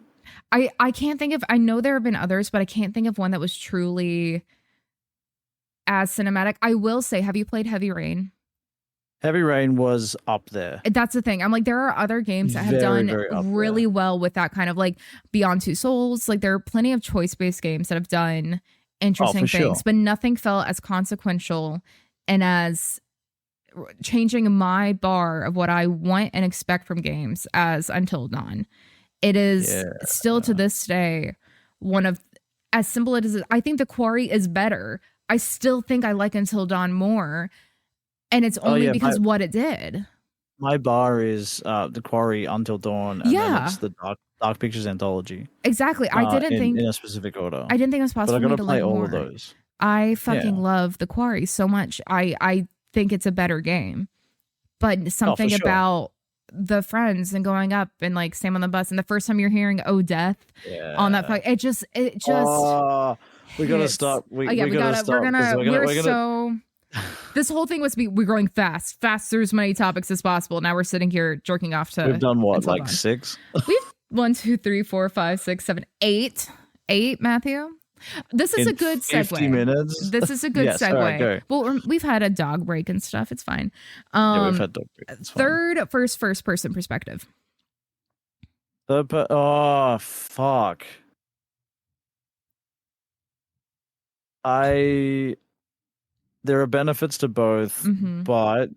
I can't think of, I know there have been others, but I can't think of one that was truly as cinematic. I will say, have you played Heavy Rain? Heavy Rain was up there. That's the thing. I'm like, there are other games that have Very, done very up really there. well with that kind of like Beyond Two Souls. Like there are plenty of choice-based games that have done interesting for things, sure. but nothing felt as consequential and as changing my bar of what I want and expect from games as Until Dawn. It is still to this day one of, as simple as it is, I think The Quarry is better. I still think I like Until Dawn more. And it's only because what it did. My bar is The Quarry, Until Dawn, and then it's the Dark Pictures anthology. Exactly. I didn't think in a specific order. I didn't think it was possible But I for me gotta to play like all more. of those. I fucking love The Quarry so much. I think it's a better game. But something sure. about the friends and going up and like Sam on the bus and the first time you're hearing "Oh Death" on that it just Oh, we gotta hits. stop. We Oh, yeah, gotta stop. We're so this whole thing was we're going fast through as many topics as possible. Now we're sitting here jerking off to. We've done what, Until like Dawn. 6? We've 1, 2, 3, 4, 5, 6, 7, 8. 8, Matthew. This is In a good 50 segue. minutes? This is a good Yes, segue. all right, go. Well, we've had a dog break and stuff. It's fine. Yeah, we've had dog break. It's fine. Third, first person perspective. Oh, fuck. There are benefits to both, Mhm.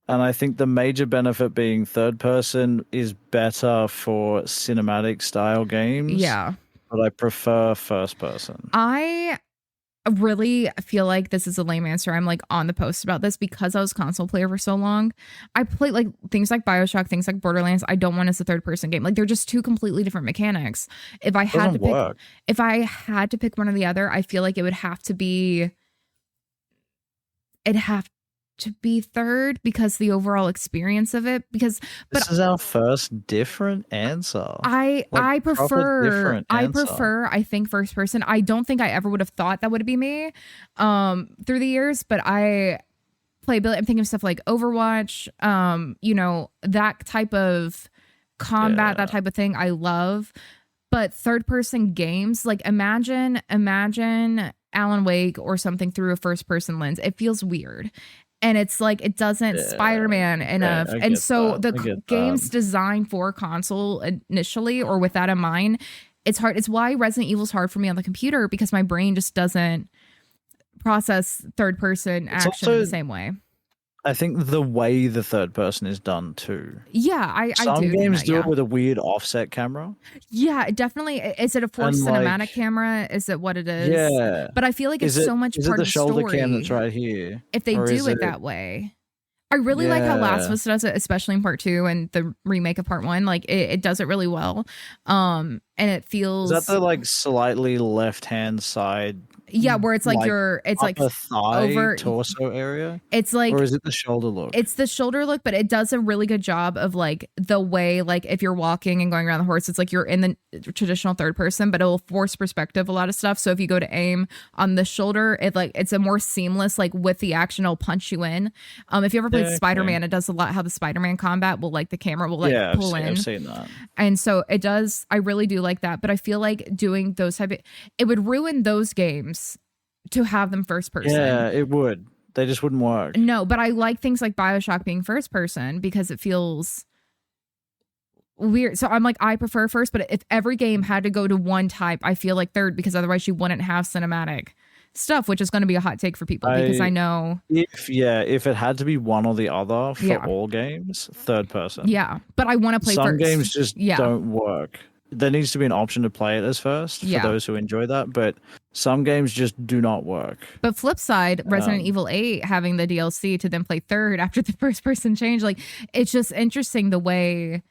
and I think the major benefit being third person is better for cinematic style games. Yeah. But I prefer first person. I really feel like this is a lame answer. I'm like on the post about this because I was console player for so long. I play like things like BioShock, things like Borderlands. I don't want as a third person game. Like they're just two completely different mechanics. If I had to pick, if I had to pick one or the other, I feel like it would have to be. It'd have to be third because the overall experience of it. But this is our first different answer. I prefer answer. I think first person. I don't think I ever would have thought that would be me through the years, but I playability. I'm thinking of stuff like Overwatch, that type of combat, that type of thing I love. But third person games, like imagine Alan Wake or something through a first person lens. It feels weird. And it's like it doesn't Spider-Man enough. And so the games designed for console initially or with that in mind, it's hard. It's why Resident Evil is hard for me on the computer because my brain just doesn't process third person action in the same way. I think the way the third person is done too. Yeah, I do. Some games do yeah. it with a weird offset camera. Yeah, it definitely. Is it a forced cinematic camera? Is it what it is? Yeah. But I feel like it's so much part of the story. Is it the shoulder cam that's right here? If they do it that way. I really like how Last of Us does it, especially in part 2 and the remake of part 1. Like it does it really well. And it feels. Is that the like slightly left hand side? Yeah, where it's like it's like thigh, over torso area. It's like, or is it the shoulder look? It's the shoulder look, but it does a really good job of like the way, like if you're walking and going around the horse, it's like you're in the traditional third person, but it'll force perspective a lot of stuff. So if you go to aim on the shoulder, it's a more seamless, like with the action, it'll punch you in. If you ever played Spider-Man, it does a lot how the Spider-Man combat will like the camera will like pull in. I've seen that. And so it does. I really do like that, but I feel like doing those it would ruin those games to have them first person. Yeah, it would. They just wouldn't work. No, but I like things like BioShock being first person because it feels weird. So I'm like, I prefer first, but if every game had to go to one type, I feel like third, because otherwise you wouldn't have cinematic stuff, which is going to be a hot take for people because I know if it had to be one or the other for all games, third person. Yeah, but I want to play some first. games just don't work. There needs to be an option to play it as first for those who enjoy that, but some games just do not work. But flip side, Resident Evil 8 having the DLC to then play third after the first person change, like it's just interesting the way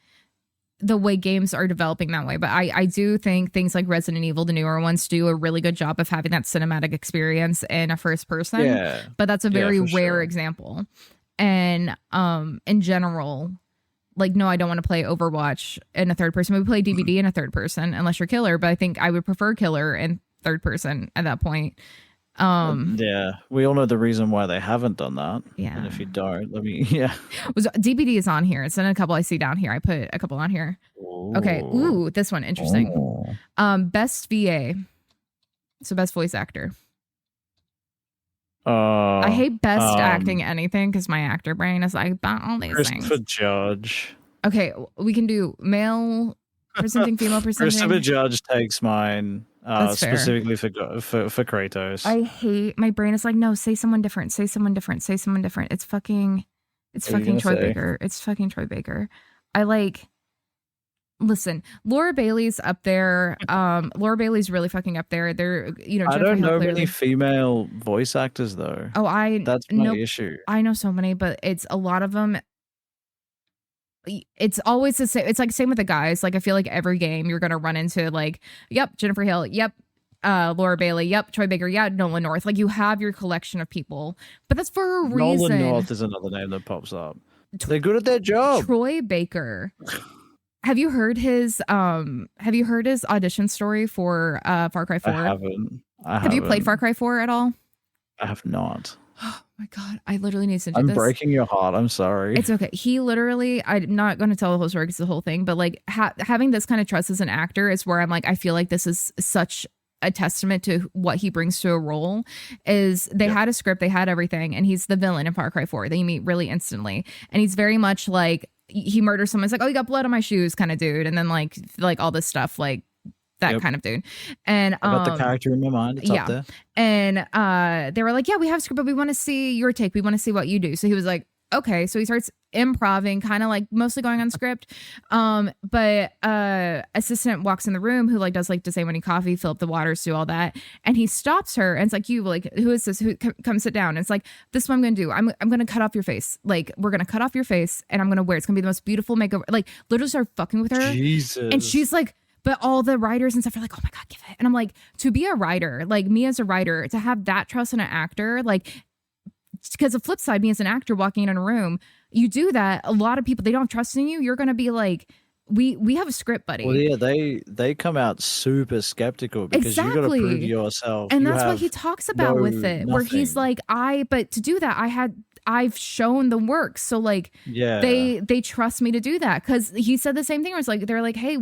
games are developing that way. But I do think things like Resident Evil, the newer ones, do a really good job of having that cinematic experience in a first person. Yeah. But that's a very rare example. And in general, like, no, I don't want to play Overwatch in a third person. We play DVD in a third person, unless you're Killer. But I think I would prefer Killer in third person at that point. Yeah, we all know the reason why they haven't done that. Yeah. And if you don't, DVD is on here. It's in a couple I see down here. I put a couple on here. Ooh. Okay. Ooh, this one. Interesting. Best VA. So best voice actor. I hate best acting anything because my actor brain is like, all these things. Christopher Judge. Okay, we can do male presenting, female presenting. Christopher Judge takes mine specifically for Kratos. I hate, my brain is like, no, say someone different. Say someone different. Say someone different. It's fucking Troy Baker. It's fucking Troy Baker. Listen, Laura Bailey's up there. Laura Bailey's really fucking up there. They're, I don't know many female voice actors though. That's my issue. I know so many, but it's a lot of them. It's always the same. It's like same with the guys. Like I feel like every game you're gonna run into like, yep, Jennifer Hill, yep, Laura Bailey, yep, Troy Baker, yeah, Nolan North. Like you have your collection of people, but that's for a reason. Nolan North is another name that pops up. They're good at their job. Troy Baker. Have you heard his audition story for Far Cry 4? I haven't. Have you played Far Cry 4 at all? I have not. Oh my god, I literally need to do this. I'm breaking your heart. I'm sorry. It's okay. He literally, I'm not going to tell the whole story because the whole thing, but like having this kind of trust as an actor is where I'm like, I feel like this is such a testament to what he brings to a role. Is they had a script, they had everything, and he's the villain in Far Cry 4. They meet really instantly, and he's very much like, he murders someone. It's like, oh, you got blood on my shoes kind of dude. And then like all this stuff, like that kind of dude. And I got the character in my mind. It's up there. And they were like, yeah, we have a script, but we want to see your take. We want to see what you do. So he was like, okay. So he starts improving, kind of like mostly going on script. But assistant walks in the room who like does like to say when he coffee, fill up the waters, do all that. And he stops her and it's like, you like, who is this? Who come sit down? And it's like, this is what I'm gonna do. I'm gonna cut off your face. Like, we're gonna cut off your face and I'm gonna wear it's gonna be the most beautiful makeover. Like, literally start fucking with her. Jesus. And she's like, but all the writers and stuff are like, oh my God, give it. And I'm like, to be a writer, like me as a writer, to have that trust in an actor, like, because the flip side, me as an actor walking in a room, you do that. A lot of people, they don't have trust in you. You're going to be like, we have a script, buddy. Well, yeah, they come out super skeptical because you got to prove yourself. And that's what he talks about with it, where he's like, but to do that, I've shown the work. So like, they trust me to do that. Cause he said the same thing where it's like, they're like, hey,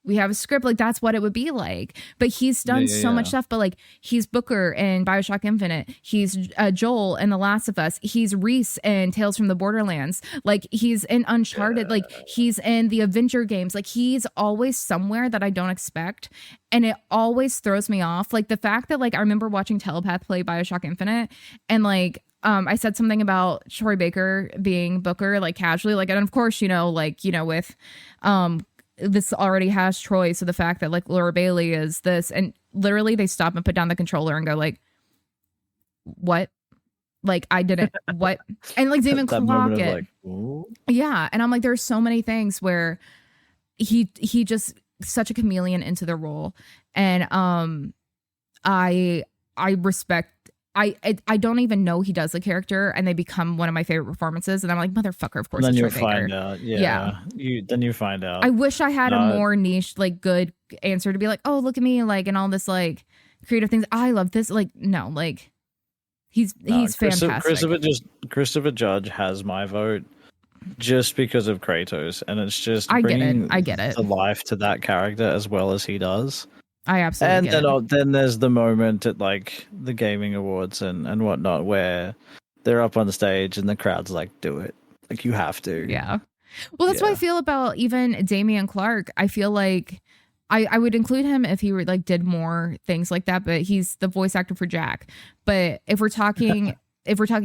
we have a script, like that's what it would be like. But he's done so much stuff. But like he's Booker in BioShock Infinite. He's Joel in The Last of Us. He's Reese in Tales from the Borderlands. Like he's in Uncharted. Like he's in the Avenger games. Like he's always somewhere that I don't expect. And it always throws me off. Like the fact that like I remember watching Telepath play BioShock Infinite and like I said something about Troy Baker being Booker, like casually, like, and of course, with this already has Troy, so the fact that like Laura Bailey is this, and literally they stop and put down the controller and go like, what? Like I didn't what? And like they even clock it. Like, yeah, and I'm like, there's so many things where he just such a chameleon into the role, and I respect. I don't even know he does the character, and they become one of my favorite performances. And I'm like, motherfucker, of course. And then you find out, then you find out. I wish I had a more niche, like, good answer to be like, oh, look at me, like, and all this like creative things. I love this. Like, no, like, he's fantastic. Christopher Judge has my vote just because of Kratos, and it's just I get it. the life to that character as well as he does. I absolutely And get it. then there's the moment at like the gaming awards and whatnot where they're up on the stage and the crowd's like, do it. Like you have to. Yeah. Well, that's what I Yeah. feel about even Damian Clark. I feel like I would include him if he were like did more things like that, but he's the voice actor for Jack. But if we're talking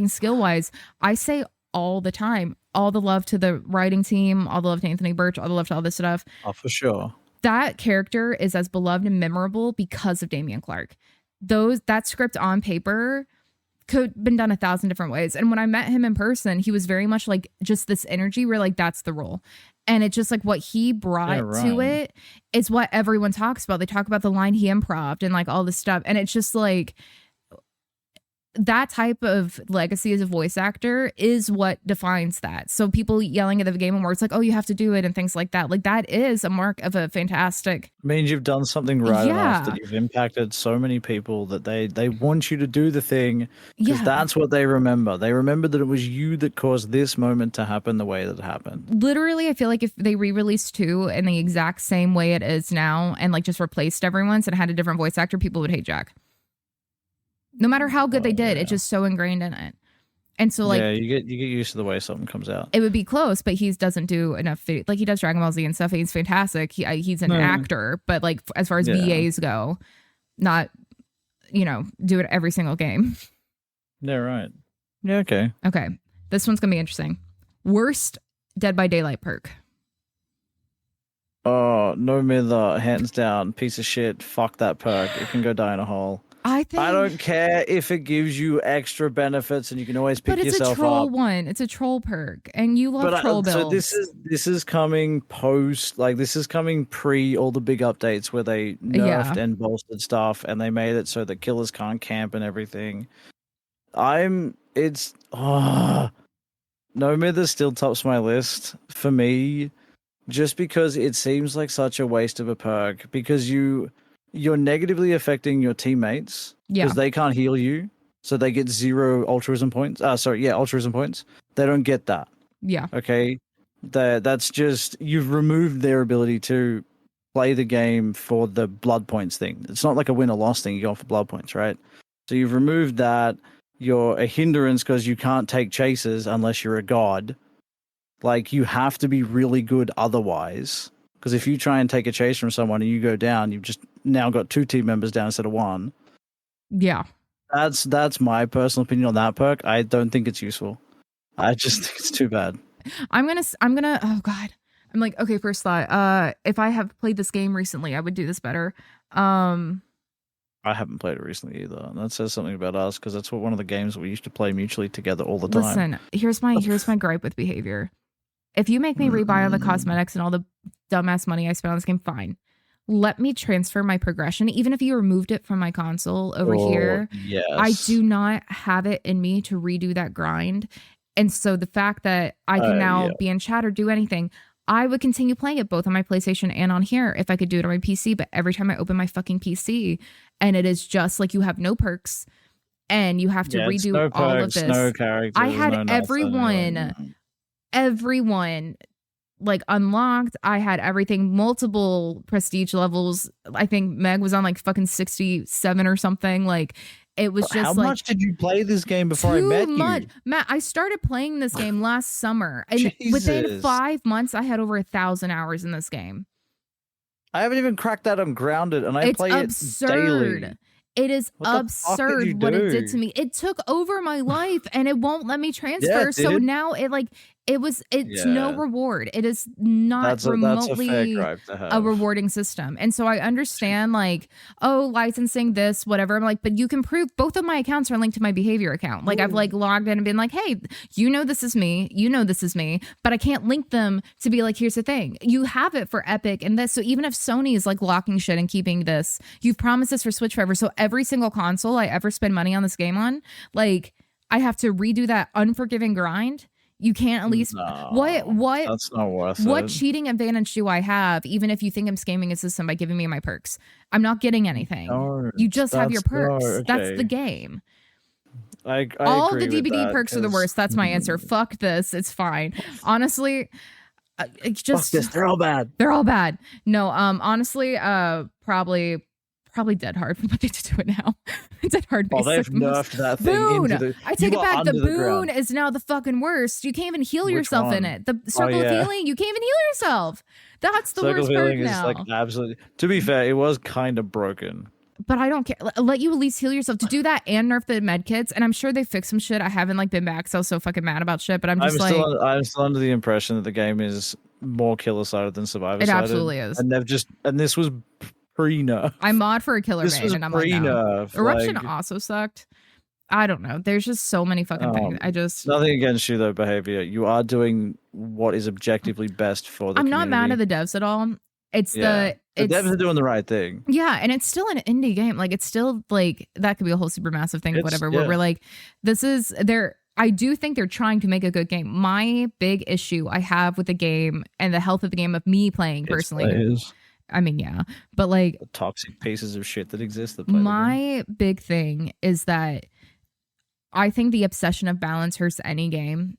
skill wise, I say all the time, all the love to the writing team, all the love to Anthony Birch, all the love to all this stuff. Oh, for sure. That character is as beloved and memorable because of Damian Clark. That script on paper could have been done 1,000 different ways. And when I met him in person, he was very much like just this energy where like that's the role. And it's just like what he brought to it is what everyone talks about. They talk about the line he improv'd and like all this stuff. And it's just like that type of legacy as a voice actor is what defines that. So people yelling at the Game Awards like, oh, you have to do it and things like that. Like that is a mark of a fantastic. Means you've done something right enough that you've impacted so many people that they want you to do the thing because that's what they remember. They remember that it was you that caused this moment to happen the way that it happened. Literally, I feel like if they re-released 2 in the exact same way it is now and like just replaced everyone's and had a different voice actor, people would hate Jack. No matter how good they did, it's just so ingrained in it. And so like you get used to the way something comes out. It would be close, but he doesn't do enough like he does Dragon Ball Z and stuff. He's fantastic. He's an actor, but like as far as VAs go, not do it every single game. Yeah, right. Yeah, okay. Okay. This one's gonna be interesting. Worst Dead by Daylight perk. Oh, no Mither, hands down, piece of shit. Fuck that perk. It can go die in a hole. I don't care if it gives you extra benefits and you can always pick yourself up. But it's a troll one. It's a troll perk, and you love troll builds. So this is coming post, like this is coming pre all the big updates where they nerfed and bolstered stuff, and they made it so that killers can't camp and everything. No Mither still tops my list for me, just because it seems like such a waste of a perk because you're negatively affecting your teammates because they can't heal you, so they get 0 altruism points. Altruism points. They don't get that. Yeah. Okay. That's just you've removed their ability to play the game for the blood points thing. It's not like a win or loss thing. You go for blood points, right? So you've removed that. You're a hindrance because you can't take chases unless you're a god. Like you have to be really good otherwise. Because if you try and take a chase from someone and you go down, you've just now got 2 team members down instead of 1. Yeah. That's my personal opinion on that perk. I don't think it's useful. I just think it's too bad. I'm gonna oh god. I'm like, okay, first thought. If I have played this game recently, I would do this better. I haven't played it recently either. And that says something about us because that's one of the games we used to play mutually together all the time. Listen, here's my gripe with behavior. If you make me rebuy all the cosmetics and all the dumbass money I spent on this game, fine. Let me transfer my progression. Even if you removed it from my console over here, yes. I do not have it in me to redo that grind. And so the fact that I can now be in chat or do anything, I would continue playing it both on my PlayStation and on here if I could do it on my PC. But every time I open my fucking PC and it is just like you have no perks and you have to redo all of this. No characters, I had everyone like unlocked. I had everything, multiple prestige levels. I think Meg was on like fucking 67 or something. Like it was just how much did you play this game before I met you? Matt, I started playing this game last summer, and within 5 months, I had over 1,000 hours in this game. I haven't even cracked that on Grounded, and I play it daily. It is absurd what it did to me. It took over my life and it won't let me transfer. So now it's no reward. It is not remotely a rewarding system. And so I understand like, oh, licensing this, whatever. I'm like, but you can prove both of my accounts are linked to my behavior account. Like I've like logged in and been like, hey, this is me, this is me, but I can't link them to be like, here's the thing. You have it for Epic and this. So even if Sony is like locking shit and keeping this, you've promised this for Switch forever. So every single console I ever spend money on this game on, like I have to redo that unforgiving grind. You can't at least what that's not worth what it. cheating advantage do I have, even if you think I'm scamming a system by giving me my perks? I'm not getting anything. You just have your perks. That's the game. I all agree the DVD with perks are the worst. That's my answer. Fuck this. It's fine. Honestly, it's just fuck this. They're all bad. They're all bad. No, honestly, probably probably dead hard from what they did to it now. Dead hard. Oh, they've nerfed that thing Boon. into the. I take You it are back. The under boon ground. is now the fucking worst. You can't even heal Which yourself in one? it. The circle yeah. of healing, you can't even heal yourself. That's the Circle worst of perk healing is now. like absolutely. To be fair, it was kind of broken. But I don't care. Let you at least heal yourself. To do that and nerf the med kits, and I'm sure they fixed some shit. I haven't like been back, so I was so fucking mad about shit. But I'm just I'm still under the impression that the game is more killer sided than survivor sided. It absolutely is. And this was pre-nerf. I mod for a killer This main, was and I'm like, no. pre-nerf. Eruption like, also sucked. I don't know. There's just so many fucking things. I just nothing against you though, behavior. You are doing what is objectively best for the I'm community. not mad at the devs at all. It's the devs are doing the right thing. Yeah, and it's still an indie game. Like it's still like that could be a whole Supermassive thing, whatever. Where we're like, this is there. I do think they're trying to make a good game. My big issue I have with the game and the health of the game of me playing personally. I mean, yeah, but like the toxic pieces of shit that exist. That my big thing is that I think the obsession of balance hurts any game,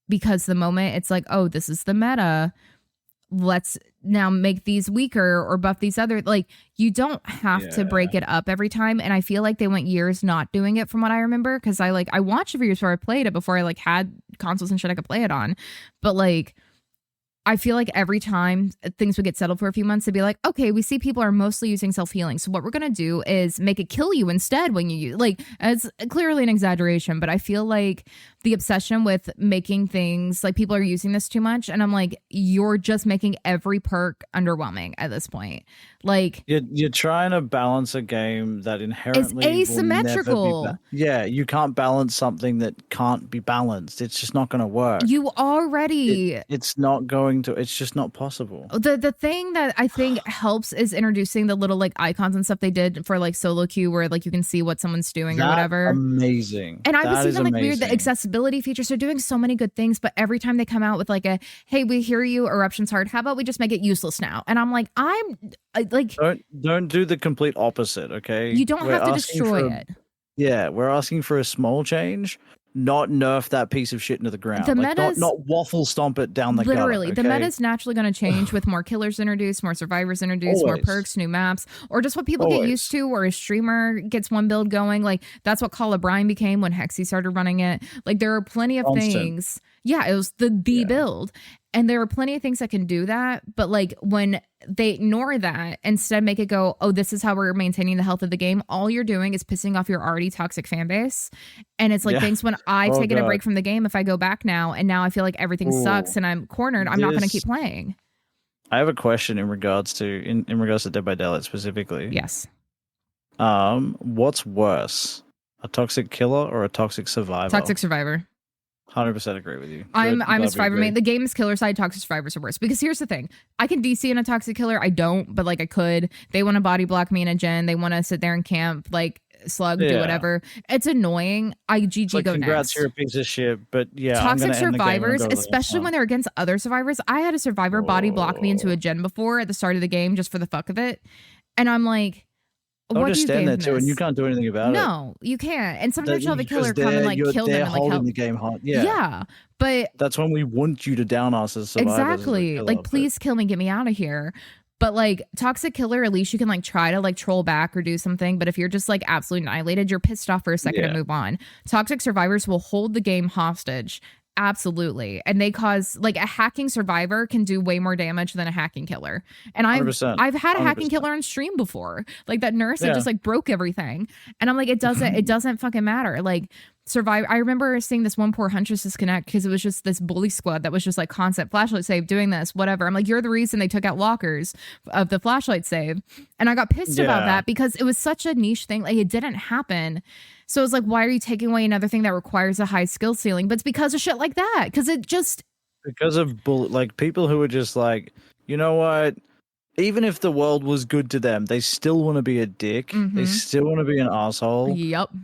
because the moment it's like, oh, this is the meta, let's now make these weaker or buff these other, like you don't have to break it up every time. And I feel like they went years not doing it from what I remember, because I watched videos before I played it, before I like had consoles and shit I could play it on. But like I feel like every time things would get settled for a few months, they'd be like, okay, we see people are mostly using self-healing, so what we're going to do is make it kill you instead when you use, like, it's clearly an exaggeration, but I feel like the obsession with making things, like people are using this too much, and I'm like, you're just making every perk underwhelming at this point. Like you're trying to balance a game that inherently is asymmetrical. You can't balance something that can't be balanced. It's just not going to work. You already it's not going to. It's just not possible. The thing that I think helps is introducing the little like icons and stuff they did for like solo queue, where like you can see what someone's doing or whatever. Amazing. And I was even like weird, the accessibility features are doing so many good things, but every time they come out with like a, hey, we hear you, eruption's hard, how about we just make it useless now? And I'm like, don't do the complete opposite, okay? You don't have to destroy it. Yeah, we're asking for a small change, not nerf that piece of shit into the ground. The like, not waffle stomp it down the literally gutter, okay? The meta is naturally going to change with more killers introduced, more survivors introduced, more perks, new maps, or just what people get used to, or a streamer gets one build going. Like that's what Call of Brine became when Hexy started running it. Like there are plenty of things. Yeah, it was the build. And there are plenty of things that can do that, but like when they ignore that, instead make it go, oh, this is how we're maintaining the health of the game, all you're doing is pissing off your already toxic fan base. And it's like things when I've taken a break from the game, if I go back now and now I feel like everything sucks and I'm cornered, I'm not going to keep playing. I have a question in regards to Dead by Daylight specifically. Yes. What's worse, a toxic killer or a toxic survivor? Toxic survivor. 100% agree with you. I'm a survivor main. The game is killer side, toxic survivors are worse. Because here's the thing. I can DC in a toxic killer. I don't, but like I could. They want to body block me in a gen. They want to sit there and camp, like slug, do whatever. It's annoying. GG, like, go congrats, next. you're a piece of shit, but yeah. Toxic survivors, especially when they're against other survivors. I had a survivor body block me into a gen before at the start of the game just for the fuck of it. And I'm like, I'll just stand there too, and you can't do anything about it. No, you can't. And sometimes you'll have a killer come and like kill them and like help. The game hot. Yeah, but that's when we want you to down us as survivors. Exactly. Like, please kill me, get me out of here. But like toxic killer, at least you can like try to like troll back or do something. But if you're just like absolutely annihilated, you're pissed off for a second and move on. Toxic survivors will hold the game hostage. Absolutely. And they cause like a hacking survivor can do way more damage than a hacking killer. And I've had a hacking 100%. Killer on stream before. Like that nurse that just like broke everything. And I'm like, it doesn't fucking matter. Like survive. I remember seeing this one poor huntress disconnect because it was just this bully squad that was just like constant flashlight save doing this, whatever. I'm like, you're the reason they took out lockers of the flashlight save. And I got pissed about that because it was such a niche thing. Like it didn't happen. So it's like, why are you taking away another thing that requires a high skill ceiling? But it's because of shit like that. Because Yep.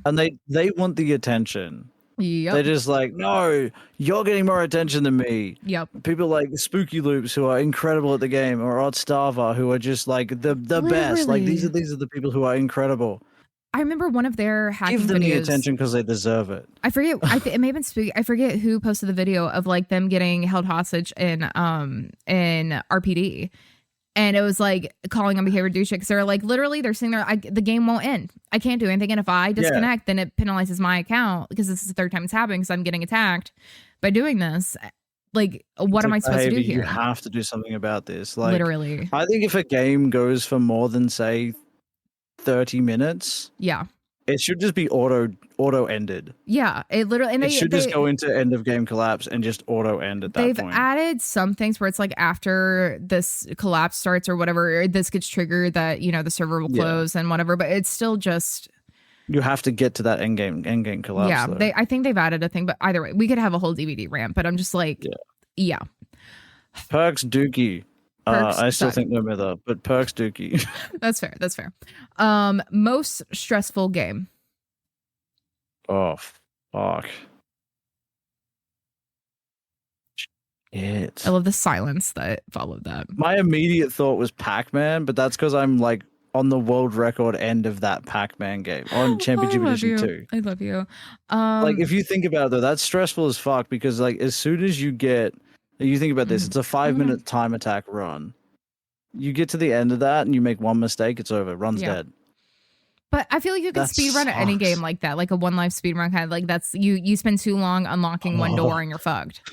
And they want the attention. Yep. They're just like, no, you're getting more attention than me. Yep. People like Spooky Loops who are incredible at the game, or Odd Starver who are just like the best. Like these are the people who are incredible. I remember one of their hacking videos. Give them the attention because they deserve it. I forget. It may have been Spooky. I forget who posted the video of like them getting held hostage in RPD, And it was like calling on behavior do shit because they're like literally they're sitting there. The game won't end. I can't do anything. And if I disconnect, then it penalizes my account because this is the third time it's happening because I'm getting attacked by doing this. Like, what am I supposed to do here? You have to do something about this. Like, literally. I think if a game goes for more than say 30 minutes, it should just be auto ended. Yeah, it literally and it should just go into end of game collapse and just auto end at that point. They've added some things where it's like after this collapse starts or whatever, this gets triggered that the server will close and whatever, but it's still just you have to get to that end game collapse. Yeah, I think they've added a thing, but either way, we could have a whole DVD rant. But I'm just like, Perks Dookie. I still think no matter, but Perks Dookie. That's fair. That's fair. Most stressful game. Oh fuck! Shit. I love the silence that followed that. My immediate thought was Pac-Man, but that's because I'm like on the world record end of that Pac-Man game on Championship Edition 2. I love you. Like if you think about it, though, that's stressful as fuck because like as soon as you think about this, it's a 5-minute time attack run. You get to the end of that and you make one mistake, it's over. Run's dead. But I feel like you can speedrun at any game like that, like a one life speedrun kind of like that's you spend too long unlocking one door and you're fucked.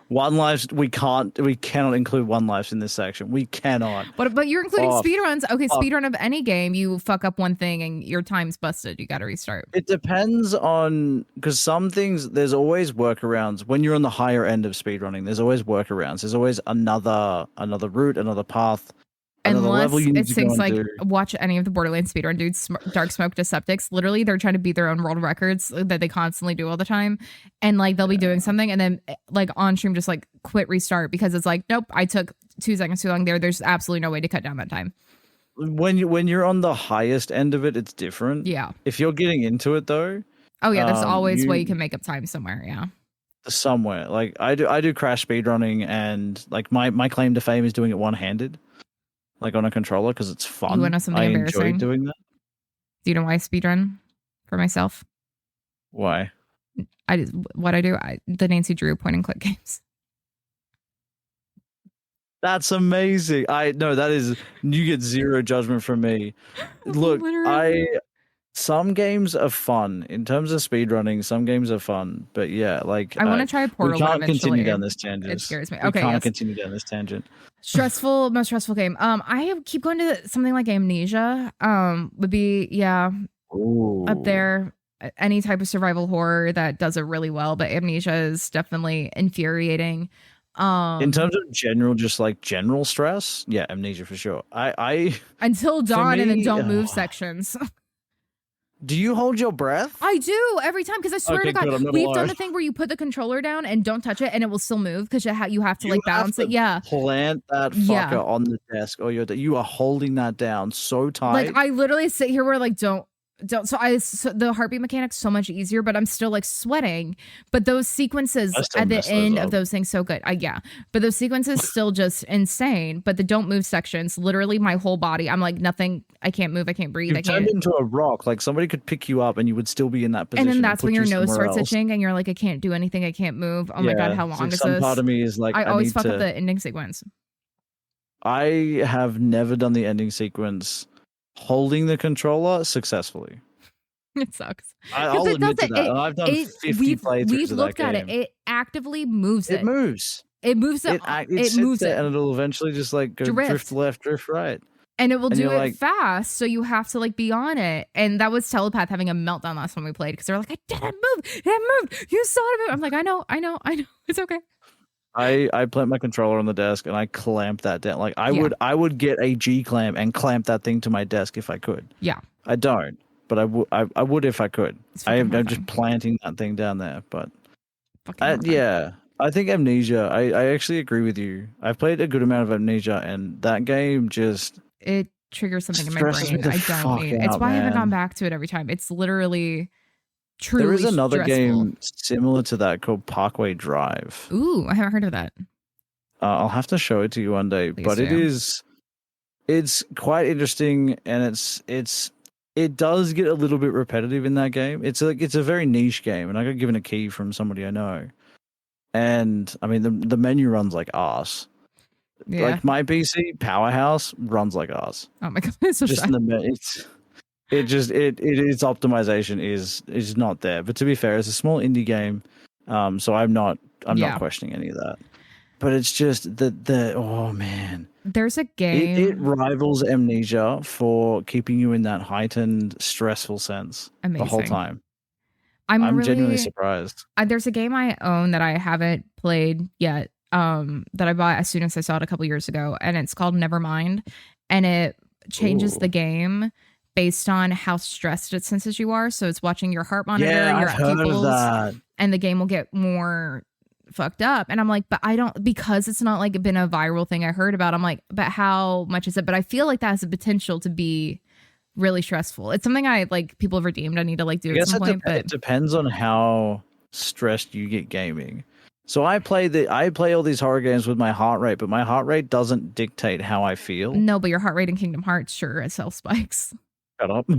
One lives we cannot include one lives in this section. We cannot. But you're including speedruns. Okay, speedrun of any game, you fuck up one thing and your time's busted. You got to restart. It depends on because some things there's always workarounds. When you're on the higher end of speedrunning, there's always workarounds. There's always another route, another path. Unless it's things like watch any of the Borderlands speedrun dudes, Dark Smoke Deceptics. Literally, they're trying to beat their own world records that they constantly do all the time. And like they'll be doing something and then like on stream just like quit restart because it's like, nope, I took 2 seconds too long there. There's absolutely no way to cut down that time. When you're on the highest end of it, it's different. Yeah. If you're getting into it though. Oh yeah, there's always way you can make up time somewhere. Yeah. Somewhere. Like I do crash speedrunning and like my claim to fame is doing it one-handed. Like on a controller because it's fun. You want to know something embarrassing? Enjoy doing that. Do you know why I speedrun for myself? Why? The Nancy Drew point and click games. That's amazing. You get zero judgment from me. Look, some games are fun in terms of speedrunning. Some games are fun, but yeah, like I want to try Portal. We can't continue down this tangent. It scares me. Okay, we can't continue down this tangent. Most stressful game. I keep going to something like Amnesia. Would be up there. Any type of survival horror that does it really well, but Amnesia is definitely infuriating. In terms of general stress, yeah, Amnesia for sure. I Until Dawn and then don't move sections. Do you hold your breath? I do every time because I swear to God, we've done the thing where you put the controller down and don't touch it and it will still move because you have to balance it. Yeah, plant that fucker on the desk or you are holding that down so tight. Like I literally sit here where like don't. So the heartbeat mechanic's so much easier, but I'm still like sweating. But those sequences at the end of those things so good. But those sequences still just insane. But the don't move sections, literally my whole body, I'm like nothing. I can't move. I can't breathe. I can't. Turned into a rock. Like somebody could pick you up and you would still be in that position. And then that's when your nose starts itching and you're like, I can't do anything. I can't move. Oh my God, how long is this? Some part of me is like, I always fuck up the ending sequence. I have never done the ending sequence holding the controller successfully. It sucks. I'll admit to that. I've done 50 playthroughs. We've looked at it. It actively moves it. It moves. It moves it. It moves it, and it'll eventually just like go drift left, drift right. And it will do it fast, so you have to like be on it. And that was Telepath having a meltdown last time we played because they're like, "I didn't move. It moved. You saw it move." I'm like, "I know. It's okay." I plant my controller on the desk and I clamp that down. Like I would get a G clamp and clamp that thing to my desk if I could. Yeah. I don't, but I would if I could. I'm just planting that thing down there. But I think Amnesia. I actually agree with you. I've played a good amount of Amnesia, and that game just it triggers something in my brain. I don't need. It's why I haven't gone back to it every time. It's literally. Truly there is another stressful. game similar to that called Parkway Drive. Ooh, I haven't heard of that. I'll have to show it to you one day. Please but do. It's quite interesting, and it does get a little bit repetitive in that game. It's a very niche game, and I got given a key from somebody I know. And I mean, the menu runs like arse. Yeah. Like my PC powerhouse runs like ours. Oh my god, it's so Just sad. in the its optimization is not there. But to be fair, it's a small indie game, so I'm not questioning any of that. But it's just the oh man, There's a game. it rivals Amnesia for keeping you in that heightened, stressful sense the whole Amazing. time. I'm I'm really, genuinely surprised. There's a game I own that I haven't played yet. That I bought as soon as I saw it a couple years ago, and it's called Nevermind, and it changes the game based on how stressed it senses you are. So it's watching your heart monitor, your pupils, and the game will get more fucked up. And I'm like, but I don't, because it's not like been a viral thing I heard about. I'm like, but how much is it? But I feel like that has the potential to be really stressful. It's something I like people have redeemed. I need to like do at some point. But it depends on how stressed you get gaming. So I play all these horror games with my heart rate, but my heart rate doesn't dictate how I feel. No, but your heart rate in Kingdom Hearts sure as hell spikes. Shut up.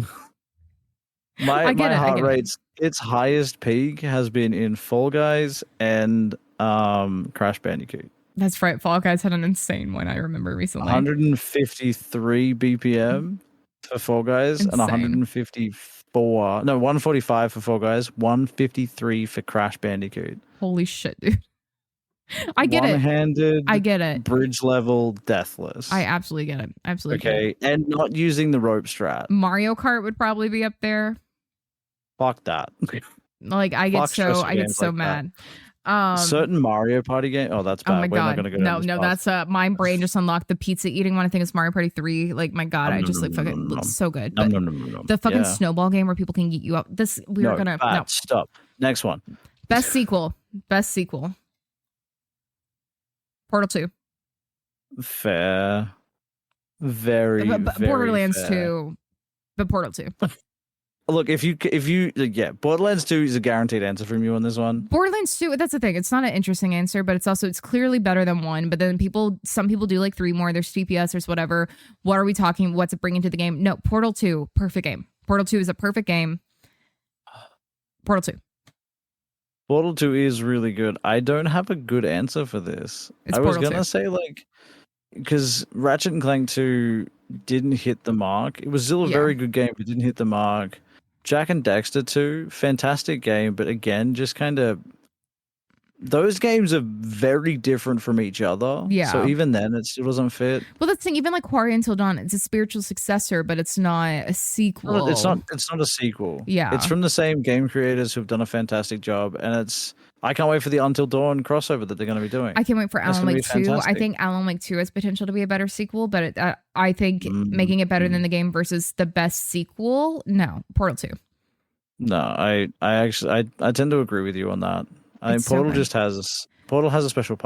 My heart rate's its highest peak has been in Fall Guys and Crash Bandicoot. That's right. Fall Guys had an insane one I remember recently. 153 BPM for Fall Guys and 145 for Fall Guys, 153 for Crash Bandicoot. Holy shit, dude. I get it. One-handed, I get it. Bridge level, deathless. I absolutely get it. Absolutely. Okay, and not using the rope strat. Mario Kart would probably be up there. Fuck that. Like I get so mad. Certain Mario Party game. Oh, that's bad. Oh my god. We're not gonna go no, that's my brain just unlocked the pizza eating one. I think it's Mario Party 3. Like my god, I just like fucking looks so good. But the fucking snowball game where people can eat you up. Stop. Next one. Best sequel. Portal 2. Fair. Very, very Borderlands fair. 2. But Portal 2. Look, if you Borderlands 2 is a guaranteed answer from you on this one. Borderlands 2, that's the thing. It's not an interesting answer, but it's clearly better than 1. But then some people do like 3 more. There's TPS, there's whatever. What are we talking? What's it bringing to the game? No, Portal 2, perfect game. Portal 2 is a perfect game. Portal 2. Portal 2 is really good. I don't have a good answer for this. It's I was Portal going to 2. say, like, because Ratchet and Clank 2 didn't hit the mark. It was still a very good game, but didn't hit the mark. Jack and Dexter 2, fantastic game, but again, just kind of... Those games are very different from each other. Yeah. So even then, it still doesn't fit. Well, that's the thing. Even like Quarry Until Dawn, it's a spiritual successor, but it's not a sequel. No, it's not a sequel. Yeah. It's from the same game creators who've done a fantastic job, and I can't wait for the Until Dawn crossover that they're going to be doing. I can't wait for Alan Wake 2. Fantastic. I think Alan Wake 2 has potential to be a better sequel, but I think making it better than the game versus the best sequel, no, Portal 2. No, I tend to agree with you on that. I think Portal has a special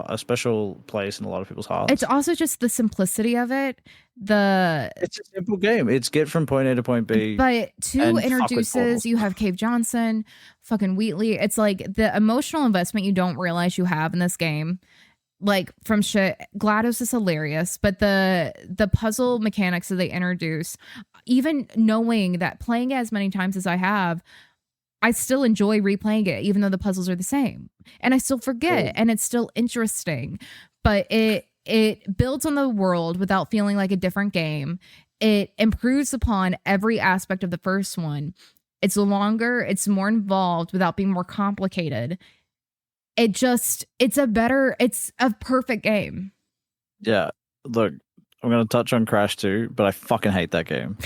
place in a lot of people's hearts. It's also just the simplicity of it. It's a simple game. It's get from point A to point B. But 2 introduces, you have Cave Johnson, fucking Wheatley. It's like the emotional investment you don't realize you have in this game. Like from shit, GLaDOS is hilarious, but the puzzle mechanics that they introduce, even knowing that playing it as many times as I have, I still enjoy replaying it, even though the puzzles are the same. And I still forget, and it's still interesting. But it builds on the world without feeling like a different game. It improves upon every aspect of the first one. It's longer, it's more involved without being more complicated. It's a perfect game. Yeah. Look, I'm going to touch on Crash 2, but I fucking hate that game.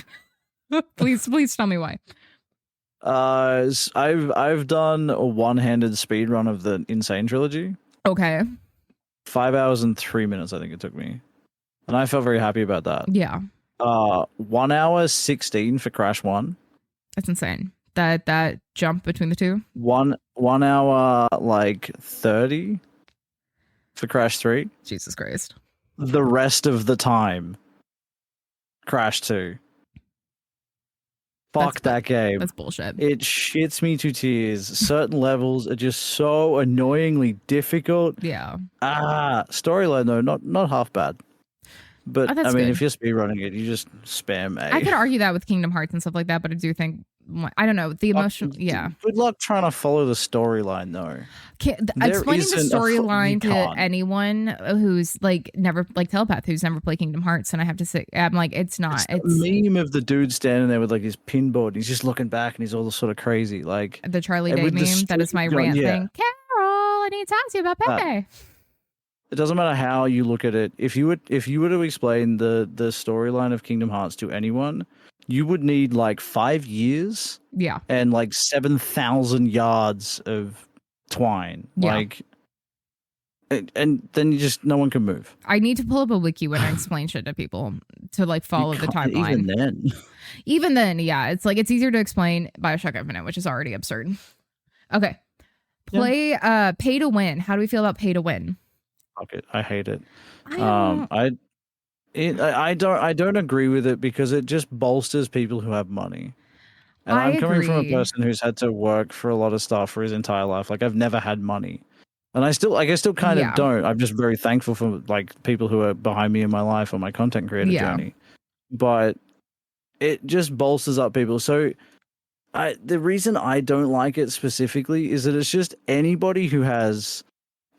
Please tell me why. I've done a one-handed speed run of the Insane trilogy. Okay. 5 hours and 3 minutes, I think it took me, and I felt very happy about that. Yeah. 1 hour 16 for Crash 1. That's insane. That jump between the two. 1 hour like 30 for Crash 3. Jesus Christ. The rest of the time, Crash 2. Fuck that game. That's bullshit. It shits me to tears. Certain levels are just so annoyingly difficult. Yeah. Storyline though, not half bad. But I mean, good. if you're speedrunning it, you just spam A. I could argue that with Kingdom Hearts and stuff like that, but I do think I don't know, the emotional. Yeah. Good luck trying to follow the storyline though. Explaining the storyline to can't. anyone who's like never like telepath who's never played Kingdom Hearts, and I have to say, I'm like, it's not. It's the meme of the dude standing there with like his pinboard. And he's just looking back and he's all sort of crazy, like the Charlie Day meme. That is my rant thing. Carol, I need to talk to you about Pepe. It doesn't matter how you look at it. If you were to explain the storyline of Kingdom Hearts to anyone, you would need like 5 years. Yeah. And like 7,000 yards of twine. Yeah. Like, and then you just no one can move. I need to pull up a wiki when I explain shit to people to like follow the timeline. Even then, yeah, it's like it's easier to explain Bioshock Infinite, which is already absurd. Okay. Pay to win. How do we feel about pay to win? Fuck it. I hate it. I don't agree with it because it just bolsters people who have money. And I'm coming from a person who's had to work for a lot of stuff for his entire life. Like I've never had money. And I still kind of don't. I'm just very thankful for like people who are behind me in my life on my content creator journey. But it just bolsters up people. So the reason I don't like it specifically is that it's just anybody who has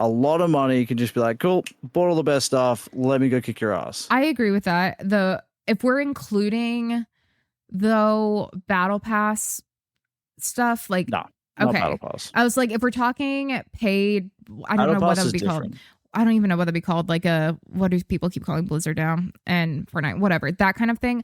a lot of money can just be like, cool, bought all the best stuff. Let me go kick your ass. I agree with that. If we're including though battle pass stuff, like no, okay, not battle pass. I was like, if we're talking paid, I don't know what that would be called. I don't even know what that'd be called. Like what do people keep calling Blizzard down and Fortnite, whatever, that kind of thing.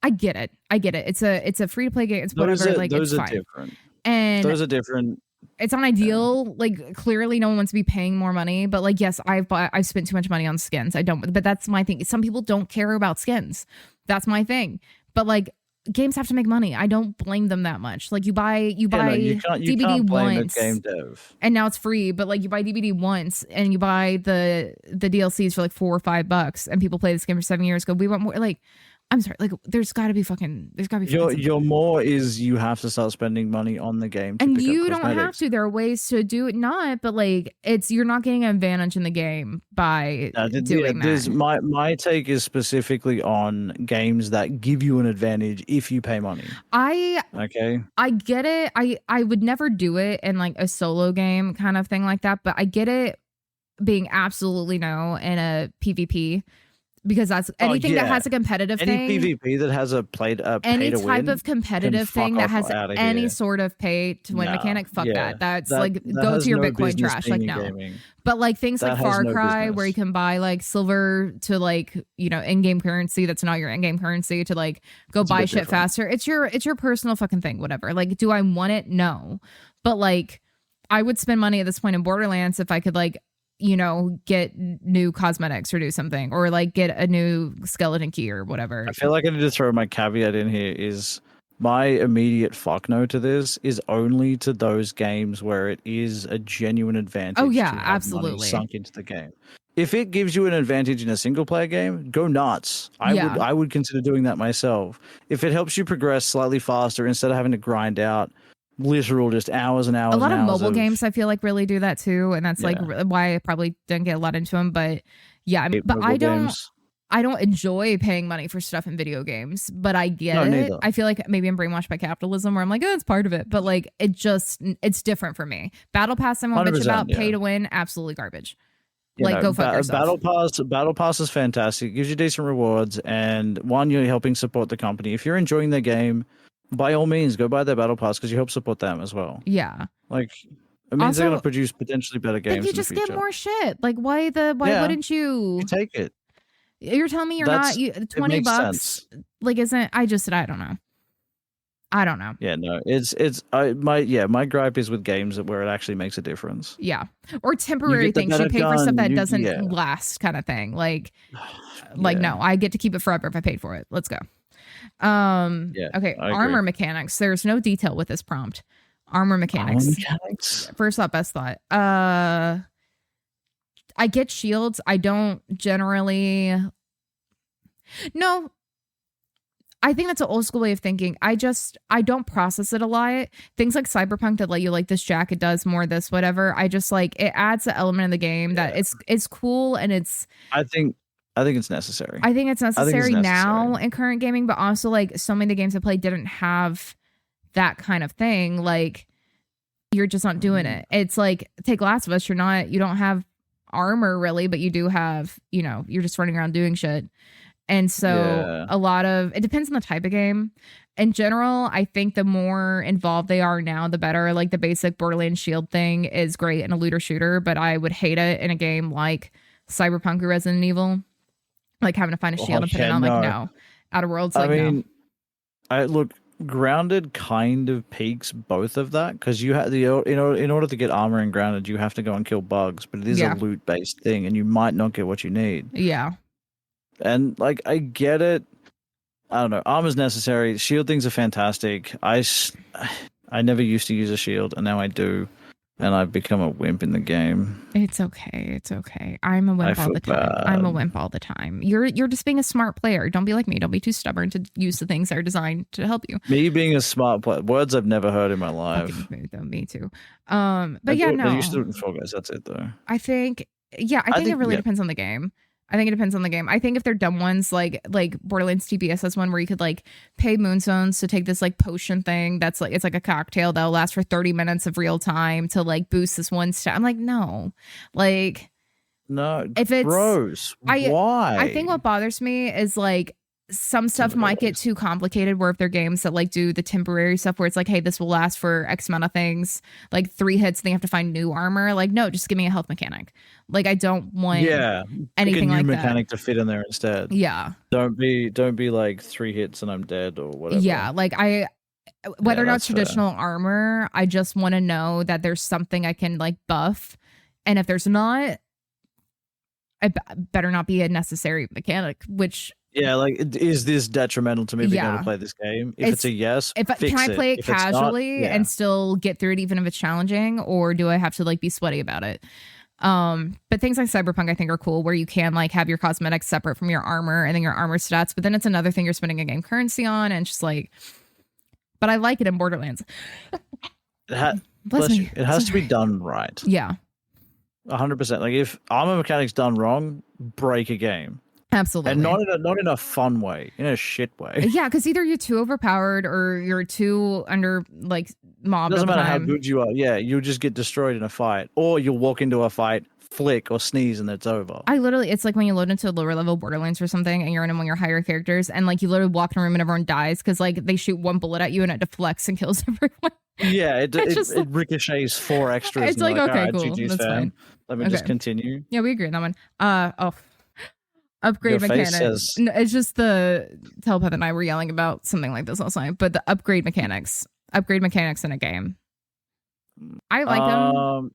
I get it. It's a free to play game. It's whatever. Those are different. And those are different. It's not ideal. Like clearly no one wants to be paying more money, but like, yes, I've spent too much money on skins. I don't, but that's my thing. Some people don't care about skins. That's my thing. But like games have to make money. I don't blame them that much. Like you buy DVD once, game dev, and now it's free. But like you buy DVD once and you buy the DLCs for like $4 or $5, and people play this game for 7 years. Go, we want more. Like, I'm sorry, like there's got to be your more is you have to start spending money on the game, and you don't have to. There are ways to do it, not, but like you're not getting an advantage in the game by doing that. My take is specifically on games that give you an advantage if you pay money. I get it. I would never do it in like a solo game kind of thing like that, but I get it being absolutely no in a PvP. Because that's anything that has a competitive thing. Any PvP that has a any type of competitive thing that has any sort of pay to win mechanic, fuck that. That's like go to your Bitcoin trash. Like no. But like things like Far Cry where you can buy like silver to like, you know, in-game currency that's not your in-game currency to like go buy shit faster. It's your personal fucking thing, whatever. Like, do I want it? No. But like I would spend money at this point in Borderlands if I could like, you know, get new cosmetics or do something, or like get a new skeleton key or whatever. I feel like I need to throw my caveat in here is my immediate fuck no to this is only to those games where it is a genuine advantage. Oh yeah, absolutely. Sunk into the game. If it gives you an advantage in a single player game, go nuts. I would consider doing that myself. If it helps you progress slightly faster instead of having to grind out literal just hours and hours. A lot of mobile games I feel like really do that too, and that's like why I probably didn't get a lot into them. But yeah, but I don't enjoy paying money for stuff in video games, but I get it. Neither. I feel like maybe I'm brainwashed by capitalism where I'm like, oh, it's part of it, but like it's different for me. Battle Pass, I won't bitch about. Pay to win, absolutely garbage. Go fuck yourself. Battle Pass is fantastic. It gives you decent rewards, and one, you're helping support the company. If you're enjoying the game, by all means, go buy their battle pass because you help support them as well. Yeah, like it means also, they're going to produce potentially better games. You just get more shit. Like why wouldn't you take it? You're telling me you're not $20. Sense. Like isn't I don't know. I don't know. Yeah, no, my gripe is with games where it actually makes a difference. Yeah, or temporary things you pay for stuff that doesn't last, kind of thing. Like no, I get to keep it forever if I paid for it. Let's go. Okay, armor mechanics. There's no detail with this prompt. Armor mechanics. First thought, best thought. I get shields. I don't generally. No, I think that's an old school way of thinking. I don't process it a lot. Things like Cyberpunk that let you like this jacket does more this whatever. I just like it adds an element in the game that it's cool and it's. I think it's necessary. I think it's necessary now in current gaming, but also like so many of the games I played didn't have that kind of thing, like you're just not doing it. It's like, take Last of Us, you don't have armor really, but you do have, you're just running around doing shit. And so a lot of it depends on the type of game. In general, I think the more involved they are now, the better. Like the basic Borderlands shield thing is great in a looter shooter, but I would hate it in a game like Cyberpunk or Resident Evil, like having to find a shield and put it on. Like, no. Outer Worlds, like, look, Grounded kind of peaks both of that, because you have in order to get armor in Grounded, you have to go and kill bugs, but it is a loot based thing, and you might not get what you need. Yeah. And like, I get it. I don't know. Armor's necessary. Shield things are fantastic. I never used to use a shield, and now I do, and I've become a wimp in the game. It's okay. It's okay. I'm a wimp all the time. I'm a wimp all the time. You're just being a smart player. Don't be like me. Don't be too stubborn to use the things that are designed to help you. Me being a smart player. Words I've never heard in my life. Okay, me too. But yeah, no. You still do it in Fall Guys. That's it, though. I think it really depends on the game. I think it depends on the game. I think if they're dumb ones, like Borderlands TBS has one where you could like pay Moonstones to take this like potion thing that's like, it's like a cocktail that'll last for 30 minutes of real time to like boost this one stat. I'm like, no. Like, no, if it's gross. Why? I think what bothers me is like some stuff might get too complicated, where if they're games that like do the temporary stuff where it's like, hey, this will last for X amount of things, like 3 hits, then you have to find new armor. Like, no, just give me a health mechanic. Like, I don't want anything like that. Mechanic to fit in there instead. Yeah. Don't be like 3 hits and I'm dead or whatever. Yeah, like whether or not it's traditional armor, I just want to know that there's something I can like buff, and if there's not, I better not be a necessary mechanic, which. Yeah, like, is this detrimental to me being able to play this game? If it's a yes, can I play it casually and still get through it even if it's challenging, or do I have to like be sweaty about it? But things like Cyberpunk I think are cool, where you can like have your cosmetics separate from your armor and then your armor stats, but then it's another thing you're spending a game currency on, and just like, but I like it in Borderlands. It has to be done right. Yeah. 100%. Like, if armor mechanics done wrong, break a game. Absolutely. And not in a fun way, in a shit way. Yeah, because either you're too overpowered or you're too under like mob. Doesn't matter how good you are. Yeah, you'll just get destroyed in a fight, or you'll walk into a fight, flick or sneeze, and it's over. It's like when you load into a lower level Borderlands or something, and you're in among your higher characters, and like you literally walk in a room and everyone dies because like they shoot one bullet at you and it deflects and kills everyone. Yeah, it ricochets 4 extras. It's like, okay, cool, GG's, that's fine. Let me just continue. Yeah, we agree on that one. Upgrade mechanics. No, it's just the Telepath and I were yelling about something like this last night, but the upgrade mechanics in a game, I like them.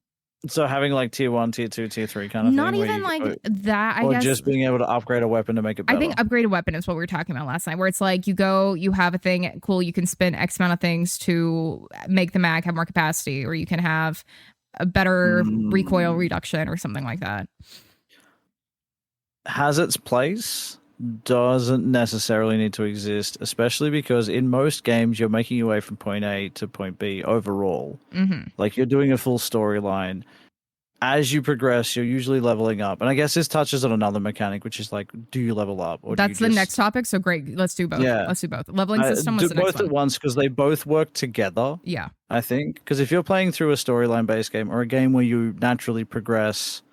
So having like tier 1, tier 2, tier 3 kind of not thing. Not even like that, I guess. Or just being able to upgrade a weapon to make it better. I think upgrade a weapon is what we were talking about last night, where it's like you have a thing, cool, you can spend X amount of things to make the mag have more capacity, or you can have a better recoil reduction or something like that. Has its place, doesn't necessarily need to exist, especially because in most games you're making your way from point A to point B overall. Like, you're doing a full storyline. As you progress, you're usually leveling up, and I guess this touches on another mechanic, which is like, do you level up, or that's the next topic? So great, let's do both. Yeah, let's do both. Leveling system. Do both at once, because they both work together. Yeah, I think, because if you're playing through a storyline based game or a game where you naturally progress,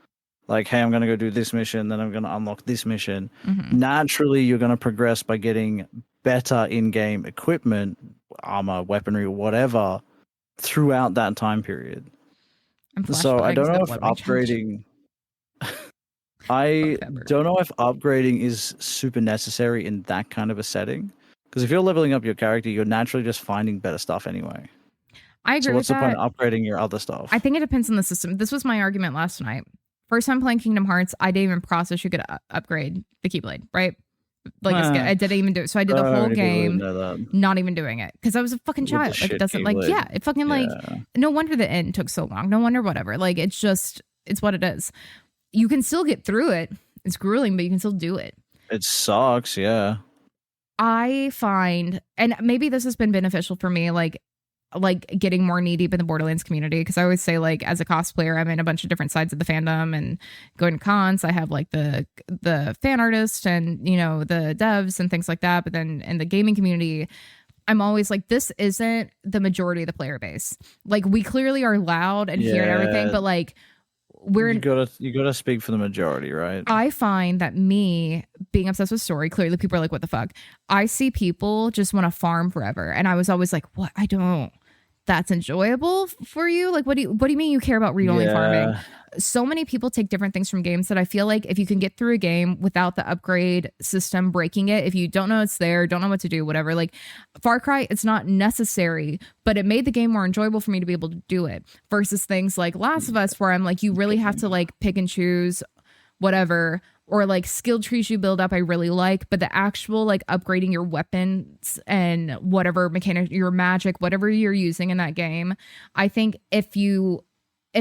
like, hey, I'm going to go do this mission, then I'm going to unlock this mission. Naturally, you're going to progress by getting better in-game equipment, armor, weaponry, whatever, throughout that time period. So I don't know if upgrading... I don't know if upgrading is super necessary in that kind of a setting. Because if you're leveling up your character, you're naturally just finding better stuff anyway. I agree with that. So what's the point of upgrading your other stuff? I think it depends on the system. This was my argument last night. First time playing Kingdom Hearts, I didn't even process you could upgrade the Keyblade, right? Like, I didn't even do it. So I did the whole game not even doing it because I was a fucking child. Like, it doesn't Keyblade. It fucking like, no wonder the end took so long. No wonder whatever. Like, it's what it is. You can still get through it. It's grueling, but you can still do it. It sucks, yeah. I find, and maybe this has been beneficial for me, like getting more knee deep in the Borderlands community, because I always say, like, as a cosplayer, I'm in a bunch of different sides of the fandom and going to cons. I have like the fan artists and, you know, the devs and things like that. But then in the gaming community, I'm always like, this isn't the majority of the player base. Like, we clearly are loud and hear and everything, but like, you gotta speak for the majority, right? I find that me being obsessed with story, clearly people are like, what the fuck? I see people just want to farm forever. And I was always like, what? I don't. That's enjoyable for you? Like, what do you mean you care about read-only farming? So many people take different things from games that I feel like if you can get through a game without the upgrade system breaking it, if you don't know it's there, don't know what to do, whatever, like Far Cry, it's not necessary, but it made the game more enjoyable for me to be able to do it versus things like Last of Us, where I'm like, you really have to like pick and choose whatever, or like skill trees you build up I really like, but the actual like upgrading your weapons and whatever mechanic, your magic, whatever you're using in that game, I think if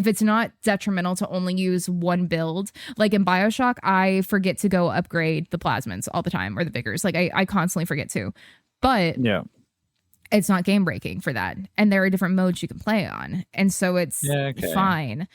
it's not detrimental to only use one build, like in BioShock, I forget to go upgrade the plasmids all the time or the vigors. Like I constantly forget to, but yeah, it's not game breaking for that. And there are different modes you can play on. And so it's fine,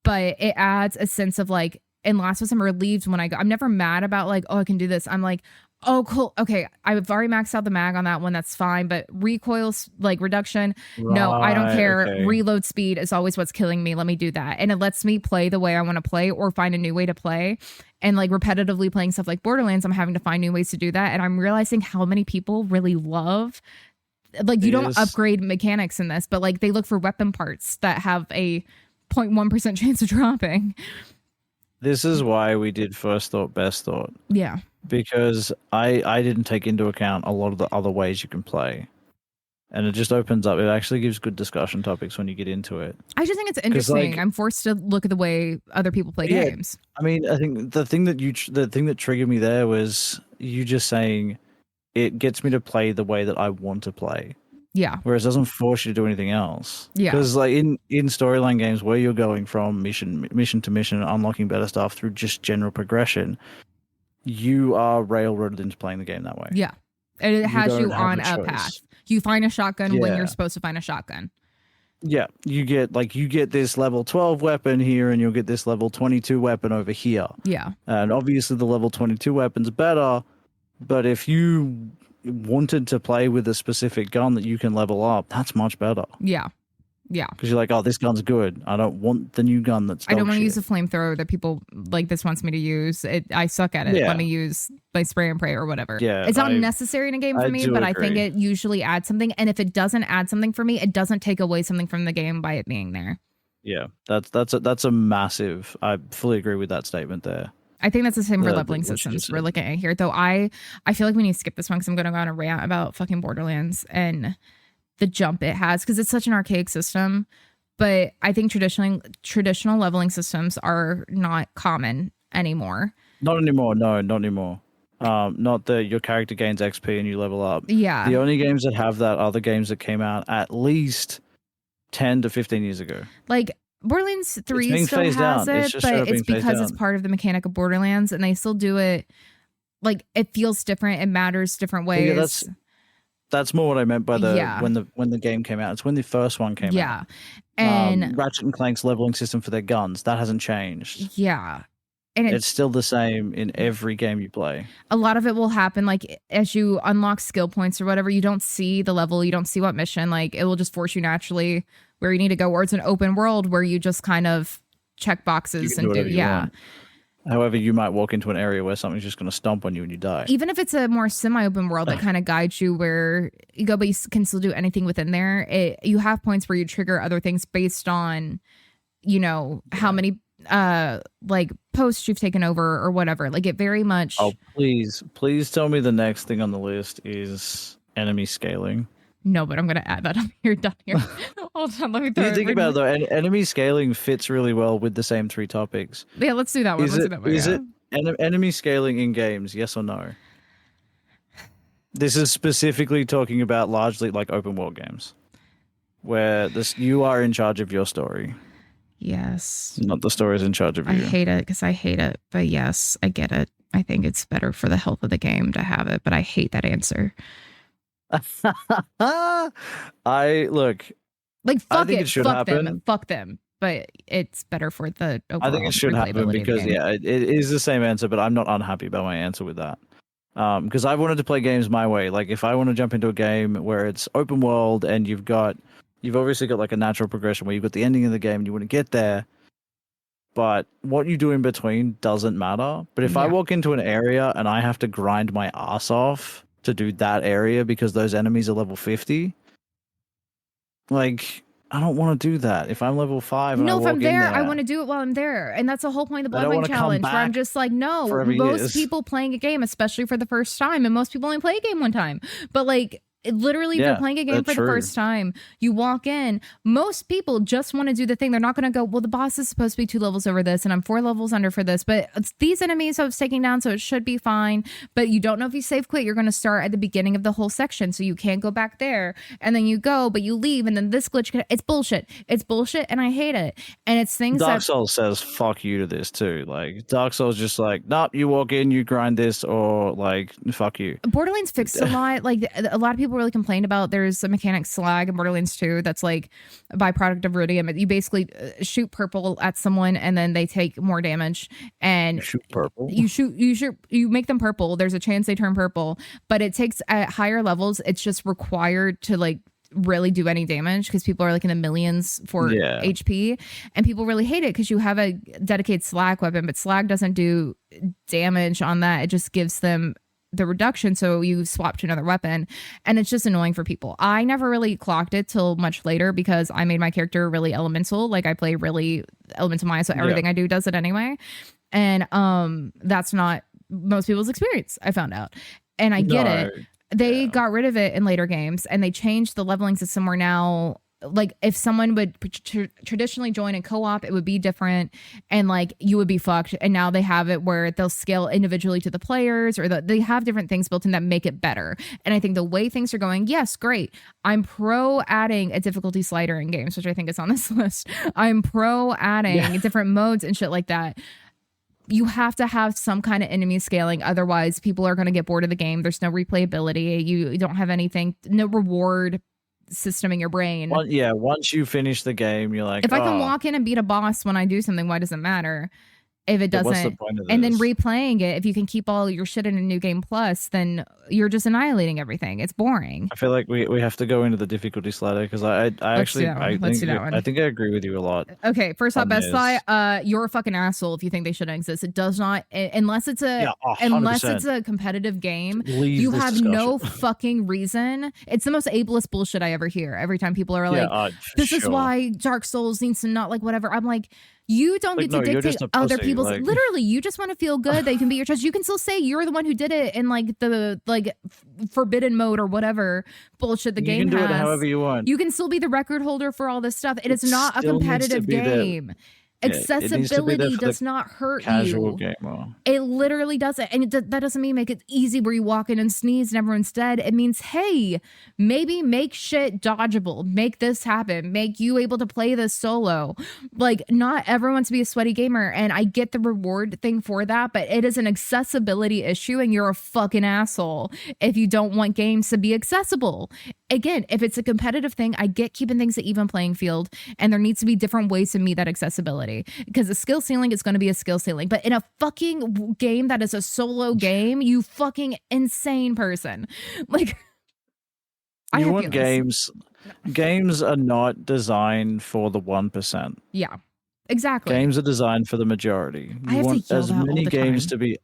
but it adds a sense of like, in Last of Us, I'm relieved when I'm never mad about like, oh, I can do this. I'm like, oh, cool. Okay. I've already maxed out the mag on that one. That's fine. But recoils, like reduction, no, I don't care. Okay. Reload speed is always what's killing me. Let me do that. And it lets me play the way I want to play or find a new way to play. And like repetitively playing stuff like Borderlands, I'm having to find new ways to do that. And I'm realizing how many people really love, like, you don't upgrade mechanics in this, but like they look for weapon parts that have a 0.1% chance of dropping. This is why we did first thought, best thought. Yeah. Because I didn't take into account a lot of the other ways you can play. And it just opens up. It actually gives good discussion topics when you get into it. I just think it's interesting. Like, I'm forced to look at the way other people play games. I mean, I think the thing that triggered me there was you just saying it gets me to play the way that I want to play. Yeah. Whereas it doesn't force you to do anything else. Yeah. Because like in storyline games where you're going from mission to mission, unlocking better stuff through just general progression, you are railroaded into playing the game that way. Yeah. And it has you on a path. You find a shotgun when you're supposed to find a shotgun. Yeah. You get this level 12 weapon here and you'll get this level 22 weapon over here. Yeah. And obviously the level 22 weapon's better, but if you wanted to play with a specific gun that you can level up, that's much better. Yeah. Yeah. Because you're like, oh, this gun's good. I don't want the new gun that's I don't want to use a flamethrower that people like this wants me to use. I suck at it. Yeah. Let me use my spray and pray or whatever. Yeah, it's not necessary in a game for me, but I think it usually adds something. And if it doesn't add something for me, it doesn't take away something from the game by it being there. Yeah. That's a massive, I fully agree with that statement there. I think that's the same for leveling systems we're looking at here. Though I feel like we need to skip this one because I'm going to go on a rant about fucking Borderlands and the jump it has because it's such an archaic system. But I think traditional leveling systems are not common anymore. Not anymore. No, not anymore. Not that your character gains XP and you level up. Yeah. The only games that have that are the games that came out at least 10 to 15 years ago. Like, Borderlands 3 still has it, but it's because it's part of the mechanic of Borderlands, and they still do it. Like, it feels different. It matters different ways. Yeah, that's more what I meant by when the game came out. It's when the first one came out. Yeah, and Ratchet and Clank's leveling system for their guns that hasn't changed. Yeah, and it's still the same in every game you play. A lot of it will happen like as you unlock skill points or whatever. You don't see the level, you don't see what mission. Like, it will just force you naturally where you need to go, or it's an open world where you just kind of check boxes and do want. However, you might walk into an area where something's just going to stomp on you and you die. Even if it's a more semi-open world that kind of guides you where you go, but you can still do anything within there. You have points where you trigger other things based on, how many like posts you've taken over or whatever. Like, it very much. Oh, please tell me the next thing on the list is enemy scaling. No, but I'm going to add that on here. Done here. Hold on, let me throw it. Think about it though. Enemy scaling fits really well with the same three topics. Yeah, let's do that one. Is it enemy scaling in games? Yes or no? This is specifically talking about largely like open world games, where you are in charge of your story. Yes. Not the story is in charge of you. I hate it because I hate it, but yes, I get it. I think it's better for the health of the game to have it, but I hate that answer. I think it should happen. Fuck them. But it's better for the overall. I think it should happen because it is the same answer, but I'm not unhappy about my answer with that. Because I wanted to play games my way. Like if I want to jump into a game where it's open world and you've obviously got like a natural progression where you've got the ending of the game and you want to get there, but what you do in between doesn't matter. But if I Yeah. walk into an area and I have to grind my ass off to do that area because those enemies are level 50, like I don't want to do that. If I'm level 5 and I No, walk from in there, there, I want to do it while I'm there. And that's the whole point of the I don't Bloodline want to come Challenge, where I'm back just like, no, forever most years. people playing a game, especially for the first time, and most people only play a game one time. But like, literally, if Yeah, you're playing a game that's for the true. first time, you walk in, most people just want to do the thing. They're not going to go, well, the boss is supposed to be 2 levels over this, and I'm 4 levels under for this, but it's these enemies I was taking down, so it should be fine. But you don't know if you save quit, you're going to start at the beginning of the whole section, so you can't go back there. And then you go, but you leave, and then this glitch, it's bullshit. It's bullshit, and I hate it. And it's things Dark that Souls says fuck you to this too. Like Dark Souls just like, nope, you walk in, you grind this, or like fuck you. Borderlands fixed a lot. Like a lot of people really complained about there's a mechanic slag in Borderlands 2 that's like a byproduct of Rudium. You basically shoot purple at someone and then they take more damage. And You shoot purple. you make them purple. There's a chance they turn purple, but it takes at higher levels. It's just required to like really do any damage because people are like in the millions for HP, and people really hate it because you have a dedicated slag weapon, but slag doesn't do damage on that. It just gives them the reduction, so you swap to another weapon, and it's just annoying for people. I never really clocked it till much later because I made my character really elemental. Like I play really elemental Maya, so everything I do does it anyway, and that's not most people's experience, I found out, and I get it. They got rid of it in later games, and they changed the leveling system where now, like, if someone would traditionally join a co-op, it would be different, and like you would be fucked. And now they have it where they'll scale individually to the players, or they have different things built in that make it better. And I think the way things are going, yes, great. I'm pro adding a difficulty slider in games, which I think is on this list. I'm pro adding different modes and shit like that. You have to have some kind of enemy scaling. Otherwise, people are going to get bored of the game. There's no replayability. You don't have anything, no reward system in your brain. Well, yeah, once you finish the game, you're like, if I can walk in and beat a boss when I do something, why does it matter? If it doesn't, what's the point of and then this? replaying it, if you can keep all your shit in a new game plus, then you're just annihilating everything. It's boring. I feel like we have to go into the difficulty slider because I think I agree with you a lot. Okay, first off, best thought, you're a fucking asshole if you think they shouldn't exist. It does not, unless it's a competitive game. You have no fucking reason. It's the most ableist bullshit I ever hear. Every time people are like, "This is why Dark Souls needs to not like whatever." I'm like, you don't get to dictate other people's. Literally, you just want to feel good that you can beat your chest. You can still say you're the one who did it in like the forbidden mode or whatever bullshit the game has. You can do it however you want. You can still be the record holder for all this stuff. It is not a competitive game. Accessibility does not hurt casual you. Gamer. It literally doesn't. And that doesn't mean make it easy where you walk in and sneeze and everyone's dead. It means, hey, maybe make shit dodgeable. Make this happen. Make you able to play this solo. Like, not everyone wants to be a sweaty gamer. And I get the reward thing for that, but it is an accessibility issue, and you're a fucking asshole if you don't want games to be accessible. Again, if it's a competitive thing, I get keeping things at even playing field, and there needs to be different ways to meet that accessibility. Because a skill ceiling is going to be a skill ceiling. But in a fucking game that is a solo game, you fucking insane person. Like, you want games. Games are not designed for the 1%. Yeah, exactly. Games are designed for the majority. You want as many games to be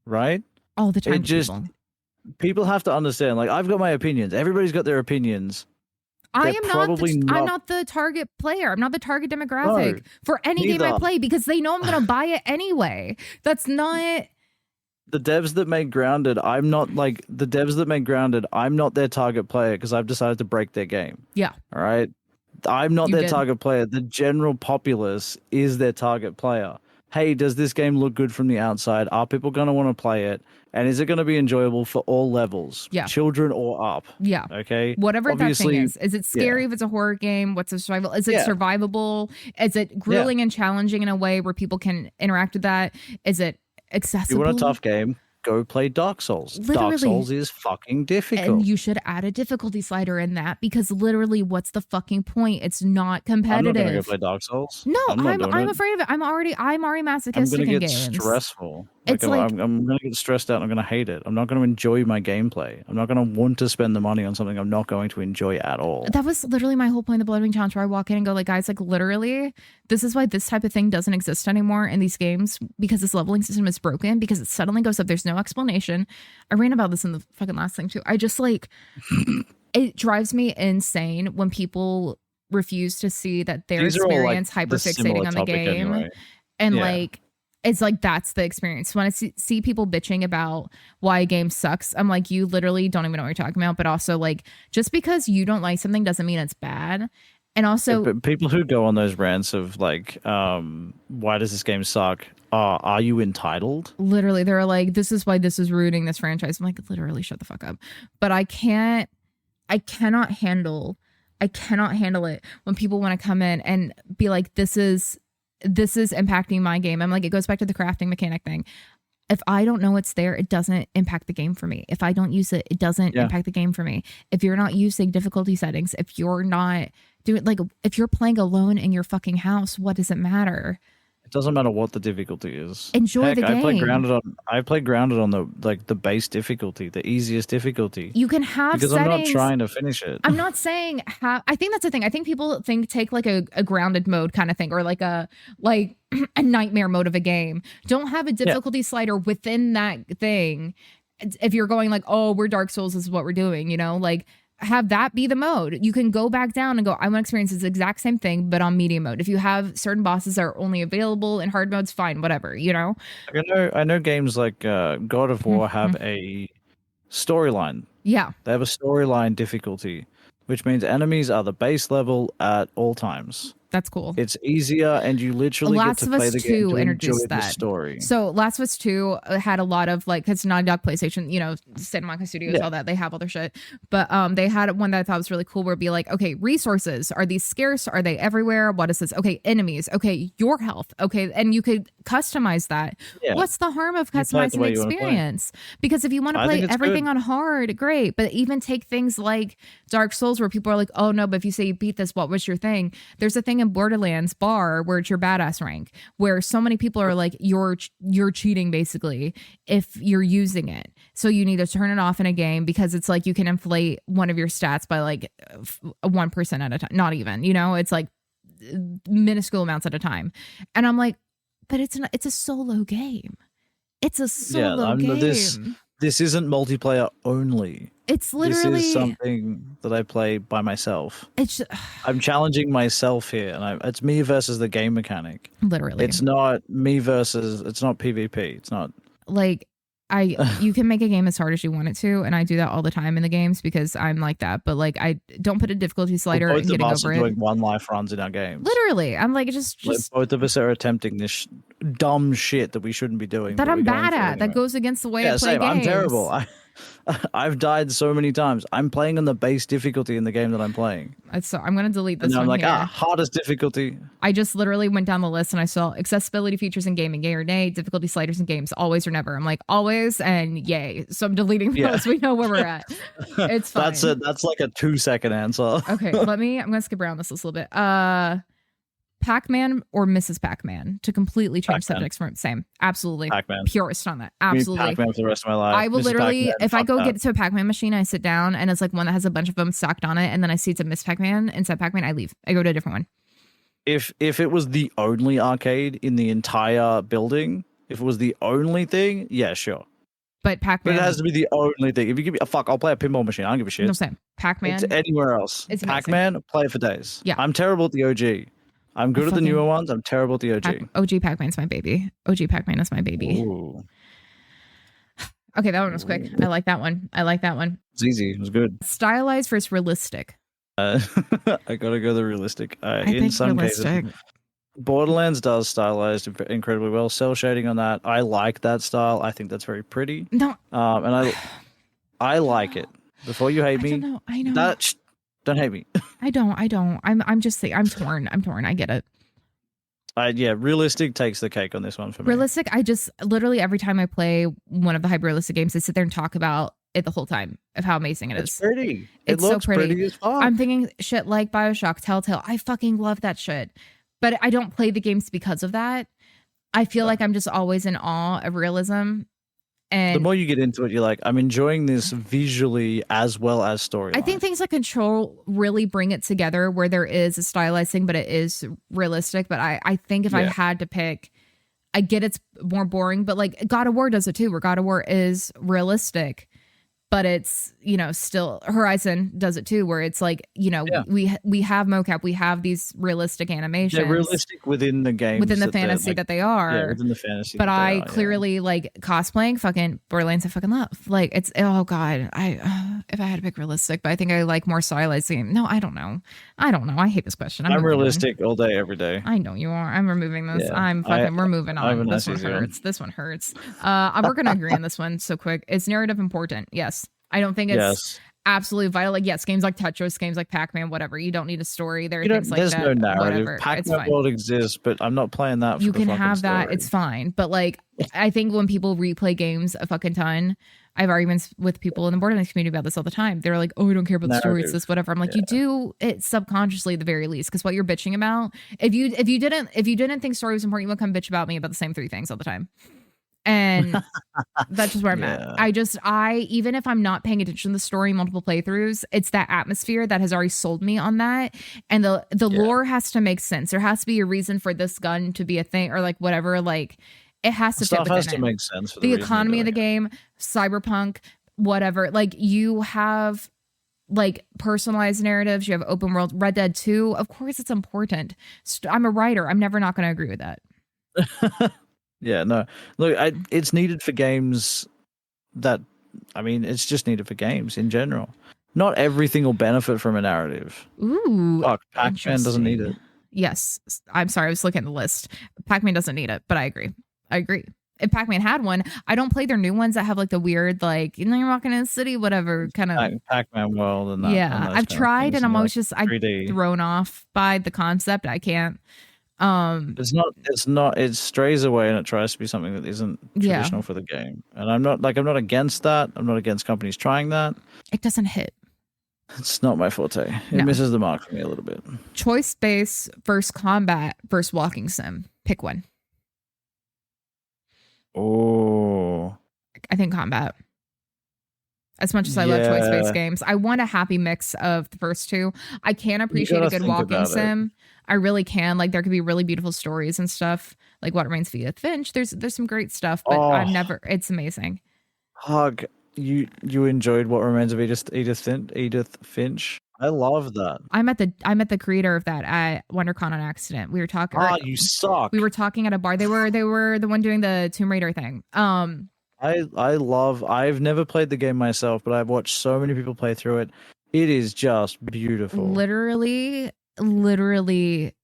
right all the time. It just people have to understand. Like, I've got my opinions. Everybody's got their opinions. I'm not the target player. I'm not the target demographic for any game I play because they know I'm going to buy it anyway. That's not the devs that make Grounded. I'm not their target player because I've decided to break their game. Yeah. All right. I'm not their target player. The general populace is their target player. Hey, does this game look good from the outside? Are people going to want to play it? And is it going to be enjoyable for all levels? Yeah. Children or up? Yeah. Okay. Whatever that thing is. Is it scary if it's a horror game? What's a survival? Is it survivable? Is it grueling and challenging in a way where people can interact with that? Is it accessible? You want a tough game? Go play Dark Souls. Literally. Dark Souls is fucking difficult. And you should add a difficulty slider in that because literally what's the fucking point? It's not competitive. I'm not gonna go play Dark Souls. No, I'm afraid of it. I'm already masochistic in games. I'm gonna get stressful. Like, It's like I'm going to get stressed out. I'm going to hate it. I'm not going to enjoy my gameplay. I'm not going to want to spend the money on something I'm not going to enjoy at all. that was literally my whole point of the Bloodwing Challenge, where I walk in and go like, guys, like literally, this is why this type of thing doesn't exist anymore in these games, because this leveling system is broken, because it suddenly goes up. There's no explanation. I ran about this in the fucking last thing too. I just like, it drives me insane when people refuse to see that their These are all, like, experience the hyperfixating similar on the topic game. anyway. And Yeah. like, it's like, that's the experience. When I see people bitching about why a game sucks, I'm like, you literally don't even know what you're talking about. But also, like, just because you don't like something doesn't mean it's bad. And also, But people who go on those rants of like, why does this game suck? Are you entitled? literally, they're like, this is why this is ruining this franchise. I'm like, literally, shut the fuck up. But I cannot handle it when people want to come in and be like, this is impacting my game. I'm like, it goes back to the crafting mechanic thing. If I don't know it's there, it doesn't impact the game for me. If I don't use it, it doesn't impact the game for me. If you're not using difficulty settings, if you're not doing, like, if you're playing alone in your fucking house, what does it matter? It doesn't matter what the difficulty is. Enjoy the game. I play grounded on the base difficulty, the easiest difficulty. You can have because settings. I'm not trying to finish it. I'm not saying how. I think that's the thing. I think people take like a grounded mode kind of thing, or like a nightmare mode of a game. Don't have a difficulty slider within that thing. If you're going like, oh, we're Dark Souls, this is what we're doing, you know, like, have that be the mode. You can go back down and go, I want to experience this exact same thing, but on medium mode. If you have certain bosses that are only available in hard modes, fine, whatever, you know? I know games like God of War have a storyline. Yeah. They have a storyline difficulty, which means enemies are the base level at all times. That's cool. It's easier, and you literally Last get to of play Us the game 2 to introduced enjoy the that. story. So Last of Us 2 had a lot of, like, it's Naughty Dog PlayStation, you know, Santa Monica Studios, all that. They have all their shit. But they had one that I thought was really cool where it'd be like, okay, resources. Are these scarce? Are they everywhere? What is this? Okay, enemies. Okay, your health. Okay, and you could customize that. Yeah. What's the harm of play it the customizing way the you wanna play. experience? Because if you want to I play think it's everything good. on hard, great. But even take things like Dark Souls where people are like, oh no, but if you say you beat this, what was your thing? There's a thing in Borderlands bar where it's your badass rank, where so many people are like, you're cheating basically if you're using it. So you need to turn it off in a game, because it's like you can inflate one of your stats by like 1% at a time. Not even, you know, it's like minuscule amounts at a time. And I'm like, but it's a solo game. It's a solo game. This isn't multiplayer only. It's literally, this is something that I play by myself. It's I'm challenging myself here, and it's me versus the game mechanic. Literally, it's not me versus. It's not PvP. It's not like you can make a game as hard as you want it to, and I do that all the time in the games because I'm like that. But like, I don't put a difficulty slider and getting over it. Doing one life runs in our games. Literally, I'm like, just like, both of us are attempting this dumb shit that we shouldn't be doing. That I'm bad at. Anyway. That goes against the way I play games. I'm terrible. I've died so many times. I'm playing on the base difficulty in the game that I'm playing. So I'm going to delete this and one I'm like, here. Hardest difficulty. I just literally went down the list and I saw accessibility features in gaming, yay or nay, difficulty sliders in games, always or never. I'm like, always and yay. So I'm deleting those. We know where we're at. It's fine. That's like a 2-second answer. Okay, I'm going to skip around this a little bit. Pac-Man or Mrs. Pac-Man, to completely change subjects from same. Absolutely. Pac-Man. Purist on that. Absolutely. Pac-Man for the rest of my life. I will Mrs. literally, Pac-Man, if I go get to a Pac-Man machine, I sit down and it's like one that has a bunch of them stacked on it, and then I see it's a Miss Pac-Man instead of Pac-Man, I leave. I go to a different one. If it was the only arcade in the entire building, if it was the only thing, yeah, sure. But Pac-Man, but it has to be the only thing. If you give me a fuck, I'll play a pinball machine. I don't give a shit. No, same. Pac-Man. It's anywhere else. It's Pac-Man, play it for days. Yeah. I'm terrible at the OG. I'm good at the newer ones. I'm terrible at the OG. OG Pac-Man's my baby. OG Pac-Man is my baby. Ooh. Okay, that one was quick. I like that one. It's easy. It was good. Stylized versus realistic. I gotta go the realistic. I in think some realistic. cases, Borderlands does stylized incredibly well. Cell shading on that. I like that style. I think that's very pretty. No. And I like it. Before you hate me, I know. Don't hate me. I don't. I'm just saying. I'm torn. I get it. Realistic takes the cake on this one for me. Realistic. I just literally every time I play one of the hyper realistic games, I sit there and talk about it the whole time of how amazing it is. It's pretty. It's it looks so pretty as fuck. I'm thinking shit like BioShock, Telltale. I fucking love that shit, but I don't play the games because of that. I feel like I'm just always in awe of realism. The And more you get into it, you're like, I'm enjoying this visually as well as storyline. I think things like Control really bring it together where there is a stylized thing, but it is realistic. But I think if I had to pick, I get it's more boring, but like God of War does it too, where God of War is realistic, but it's, you know, still Horizon does it too, where it's like, you know, we have mocap, we have these realistic animations. They're realistic within the game, within the fantasy that they are. Yeah, within the fantasy. But I clearly like cosplaying fucking Borderlands. I fucking love. Like it's oh god. If I had to pick realistic, but I think I like more stylized game. No, I don't know. I hate this question. I'm realistic all day, every day. I know you are. I'm removing this. Yeah, we're moving on. This one hurts. This one hurts. We're gonna agree on this one so quick. Is narrative important? Yes. I don't think it's absolutely vital. Like, yes, games like Tetris, games like Pac-Man, whatever. You don't need a story. There are things like that. There's no narrative. Pac-Man world exists, but I'm not playing that. You can have that. It's fine. But like, I think when people replay games a fucking ton, I have arguments with people in the Borderlands community about this all the time. They're like, "Oh, I don't care about the story. It's this, whatever." I'm like, you do it subconsciously at the very least, because what you're bitching about, if you didn't think story was important, you would come bitch about me about the same 3 things all the time. And that's just where I'm at. I even if I'm not paying attention to the story, multiple playthroughs, it's that atmosphere that has already sold me on that. And the lore has to make sense. There has to be a reason for this gun to be a thing, or like whatever. Like it has to fit within has to make sense for the economy of the game, cyberpunk, whatever. Like you have like personalized narratives, you have open world. Red Dead 2, of course it's important. I'm a writer. I'm never not going to agree with that. Yeah, no. Look, it's needed for games it's just needed for games in general. Not everything will benefit from a narrative. Ooh. Fuck, Pac-Man doesn't need it. Yes. I'm sorry, I was looking at the list. Pac-Man doesn't need it, but I agree. If Pac-Man had one, I don't play their new ones that have like the weird, like, you know, you're walking in the city, whatever kind of Pac-Man world and that. Yeah, I've tried and I'm always just I'm thrown off by the concept. I can't. It strays away and it tries to be something that isn't traditional for the game. And I'm not against that. I'm not against companies trying that. It doesn't hit. It's not my forte. It misses the mark for me a little bit. Choice based versus combat versus walking sim. Pick one. Oh, I think combat. As much as I love choice-based games, I want a happy mix of the first two. I can appreciate a good walking sim. I really can. Like there could be really beautiful stories and stuff. Like What Remains of Edith Finch. There's some great stuff, but I've never. It's amazing. Hug, you enjoyed What Remains of Edith Finch. I love that. I met the creator of that at WonderCon on accident. We were talking. You suck. We were talking at a bar. They were the one doing the Tomb Raider thing. I've never played the game myself, but I've watched so many people play through it. It is just beautiful. Literally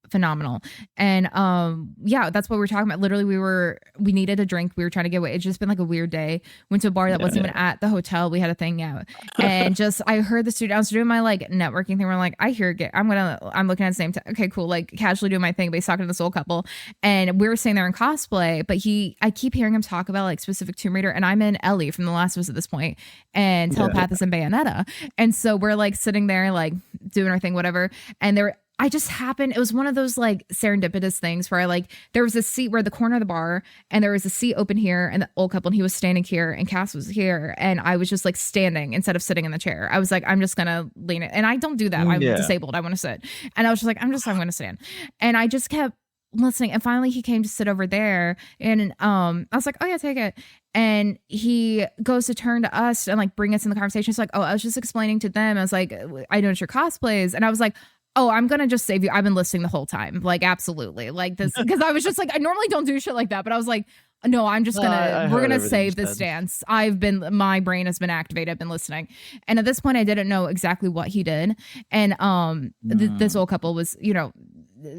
phenomenal. And that's what we were talking about. Literally we needed a drink. We were trying to get away. It's just been like a weird day. Went to a bar that wasn't even at the hotel. We had a thing out. And just I heard the studio. I was doing my like networking thing. We're like, I hear it. I'm looking at the same time. Okay, cool. Like casually doing my thing, but he's talking to this old couple. And we were sitting there in cosplay, but I keep hearing him talk about like specific Tomb Raider, and I'm in Ellie from The Last of Us at this point, and Telepath is in Bayonetta. And so we're like sitting there like doing our thing, whatever. And it was one of those like serendipitous things where there was a seat where the corner of the bar, and there was a seat open here, and the old couple, and he was standing here and Cass was here, and I was just like standing instead of sitting in the chair. I was like, I'm just gonna lean it, and I don't do that. I'm disabled. I want to sit, and I was just like, I'm gonna stand, and I just kept listening, and finally he came to sit over there, and I was like, oh yeah, take it. And he goes to turn to us and like bring us in the conversation. It's like, oh, I was just explaining to them. I was like, I noticed your cosplays, and I was like, oh, I'm going to just save you. I've been listening the whole time. Like, absolutely. Like this, because I was just like, I normally don't do shit like that, but I was like, no, I'm just we're going to save this dance. My brain has been activated. I've been listening. And at this point, I didn't know exactly what he did. And this old couple was,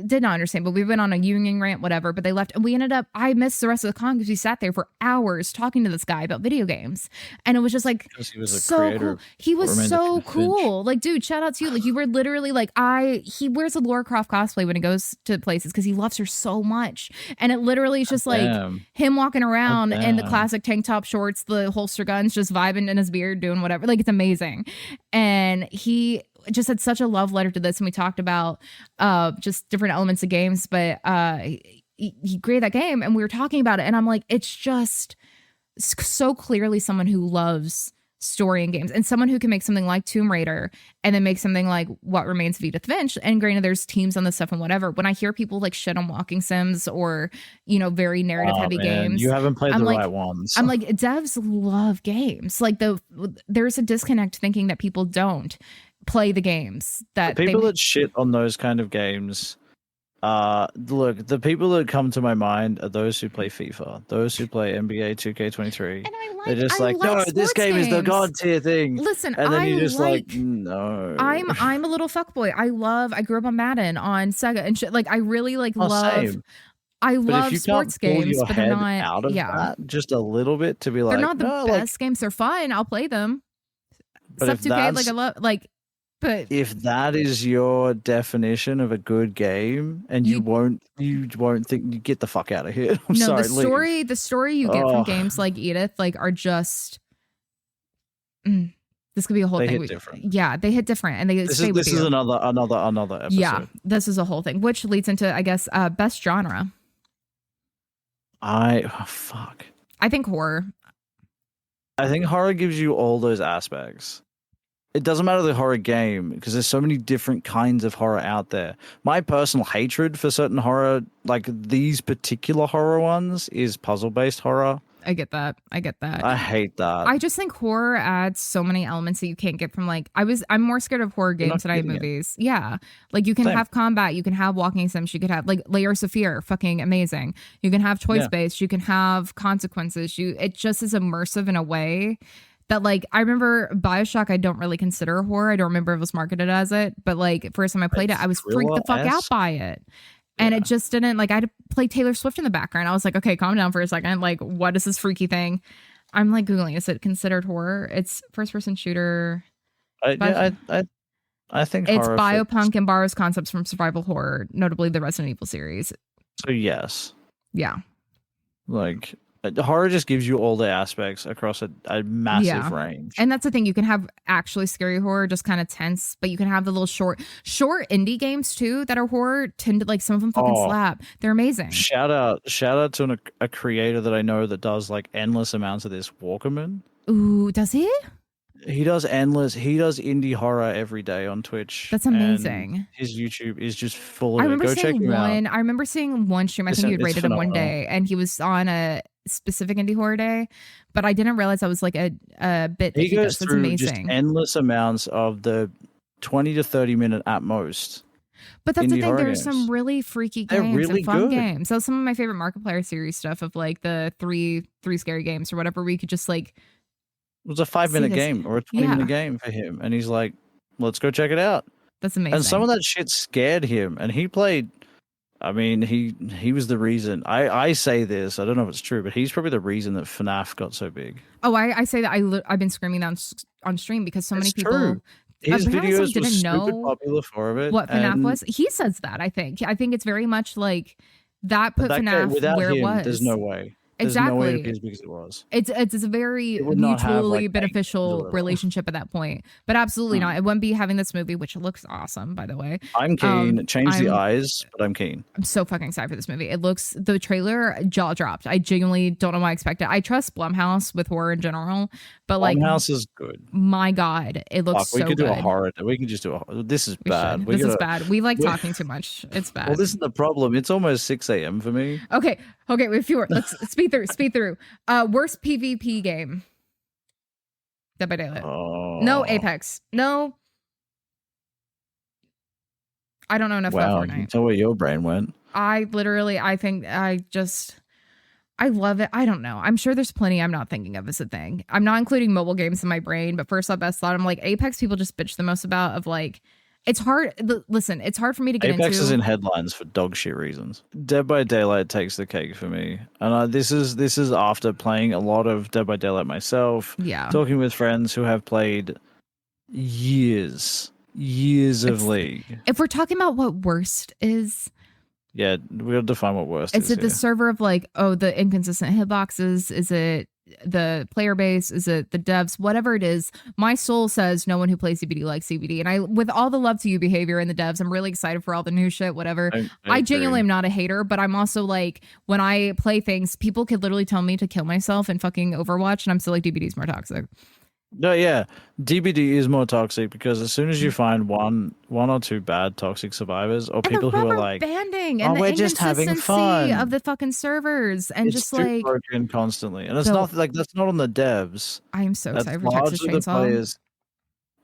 did not understand, but we went on a union rant, whatever, but they left, and I missed the rest of the con because we sat there for hours talking to this guy about video games, and it was just like so cool. He was so cool. Like, dude, shout out to you. Like, you were literally like, he wears a Lara Croft cosplay when he goes to places because he loves her so much, and it literally is just like him walking around in the classic tank top, shorts, the holster guns, just vibing in his beard, doing whatever. Like, it's amazing. And he just had such a love letter to this, and we talked about just different elements of games, but he created that game, and we were talking about it, and I'm like, it's just so clearly someone who loves story in games, and someone who can make something like Tomb Raider and then make something like What Remains of Edith Finch. And granted, there's teams on this stuff and whatever. When I hear people like shit on walking sims or, you know, very narrative heavy games, you haven't played the right ones. I'm like, devs love games. Like there's a disconnect thinking that people don't play the games that the people that shit on those kind of games. Look, the people that come to my mind are those who play FIFA, those who play NBA 2K23. They're just like, no, this game is the god tier thing. Listen, and then you're just like, no. I'm a little fuckboy. I grew up on Madden, on Sega and shit. Like, I really love. Same. I but love if you sports can't pull games, your but they're head not out of that just a little bit to be like, they're not the best games. They're fun. I'll play them. But Stuff 2K, like I love, like. But if that is your definition of a good game, and you won't think, you get the fuck out of here. I'm sorry. The story you get from games like Edith, like, are just. This could be a whole thing. They hit different. Yeah, they hit different, and they stay with you. This is another episode. Yeah, this is a whole thing, which leads into, I guess, best genre. Fuck. I think horror. I think horror gives you all those aspects. It doesn't matter the horror game, because there's so many different kinds of horror out there. My personal hatred for certain horror, like these particular horror ones, is puzzle-based horror. I get that. I hate that. I just think horror adds so many elements that you can't get from, like, I'm more scared of horror games than I have movies. Yeah. Like, you can have combat, you can have walking sims, you could have like Layers of Fear, fucking amazing. You can have choice based, you can have consequences. It just is immersive in a way that, like, I remember BioShock, I don't really consider horror. I don't remember if it was marketed as it, but like, first time I played it, I was freaked the fuck out by it. And it just didn't, like, I had to play Taylor Swift in the background. I was like, okay, calm down for a second. Like, what is this freaky thing? I'm like Googling, is it considered horror? It's first person shooter. I think it's biopunk and borrows concepts from survival horror, notably the Resident Evil series. So yes. Yeah. Like, horror just gives you all the aspects across a massive range. And that's the thing. You can have actually scary horror, just kind of tense, but you can have the little short indie games too that are horror. Tend to, like, some of them fucking slap. They're amazing. Shout out to a creator that I know that does like endless amounts of this. Walkerman. Ooh, does he? He does indie horror every day on Twitch. That's amazing. His YouTube is just full of it. Go check him out. I remember seeing one stream. I think he rated him one day, and he was on a specific indie horror day, but I didn't realize that was like a bit that he goes through amazing. Just endless amounts of the 20 to 30 minute at most. But that's the thing. There's some really freaky games and fun games. So some of my favorite Markiplier series stuff of like the three scary games or whatever, where you could just like. It was a 5-minute game or a 20-minute game for him, and he's like, "Let's go check it out." That's amazing. And some of that shit scared him, and he played. I mean, he was the reason. I say this. I don't know if it's true, but he's probably the reason that FNAF got so big. Oh, I say that I've been screaming that on stream because so many people. True. His videos were super popular for it. What FNAF was? He says that. I think it's very much like that put FNAF where it was. There's no way. Exactly. There's no way it appears because it was. It's a very mutually beneficial relationship at that point. But absolutely not. It wouldn't be having this movie, which looks awesome, by the way. I'm keen. Change the eyes, but I'm keen. I'm so fucking excited for this movie. The trailer jaw dropped. I genuinely don't know what I expected. I trust Blumhouse with horror in general, but like Blumhouse is good. My God, it looks so good. We could do a horror. We can just do a. This is bad. This is bad. We like talking too much. It's bad. Well, this is the problem. It's almost 6 a.m. for me. Okay, we have fewer. Let's speed through. Worst PvP game. Dead by Daylight. No Apex. No. I don't know enough about Fortnite. Tell where your brain went. I love it. I don't know. I'm sure there's plenty I'm not thinking of as a thing. I'm not including mobile games in my brain, but first thought, best thought, I'm like, Apex people just bitch the most about of like, it's hard. Listen, it's hard for me to get into. Apex is in headlines for dog shit reasons. Dead by Daylight takes the cake for me, and this is after playing a lot of Dead by Daylight myself. Yeah, talking with friends who have played years of League. If we're talking about what worst is, yeah, we'll define what worst is. Is it the server of like, the inconsistent hitboxes? Is it the player base? Is it the devs? Whatever it is, my soul says no one who plays CBD likes CBD. And I, with all the love to you behavior in the devs, I'm really excited for all the new shit, whatever. I genuinely am not a hater, but I'm also like, when I play things, people could literally tell me to kill myself in fucking Overwatch, and I'm still like, DBD's more toxic. No, yeah, DBD is more toxic because as soon as you find one or two bad toxic survivors or And people the who rubber are like, banding "Oh, and the we're just having inconsistency fun," of the fucking servers, and it's just too like, broken constantly, and it's So- not like that's not on the devs. I am so That's excited for Texas largely the Chainsaw. players.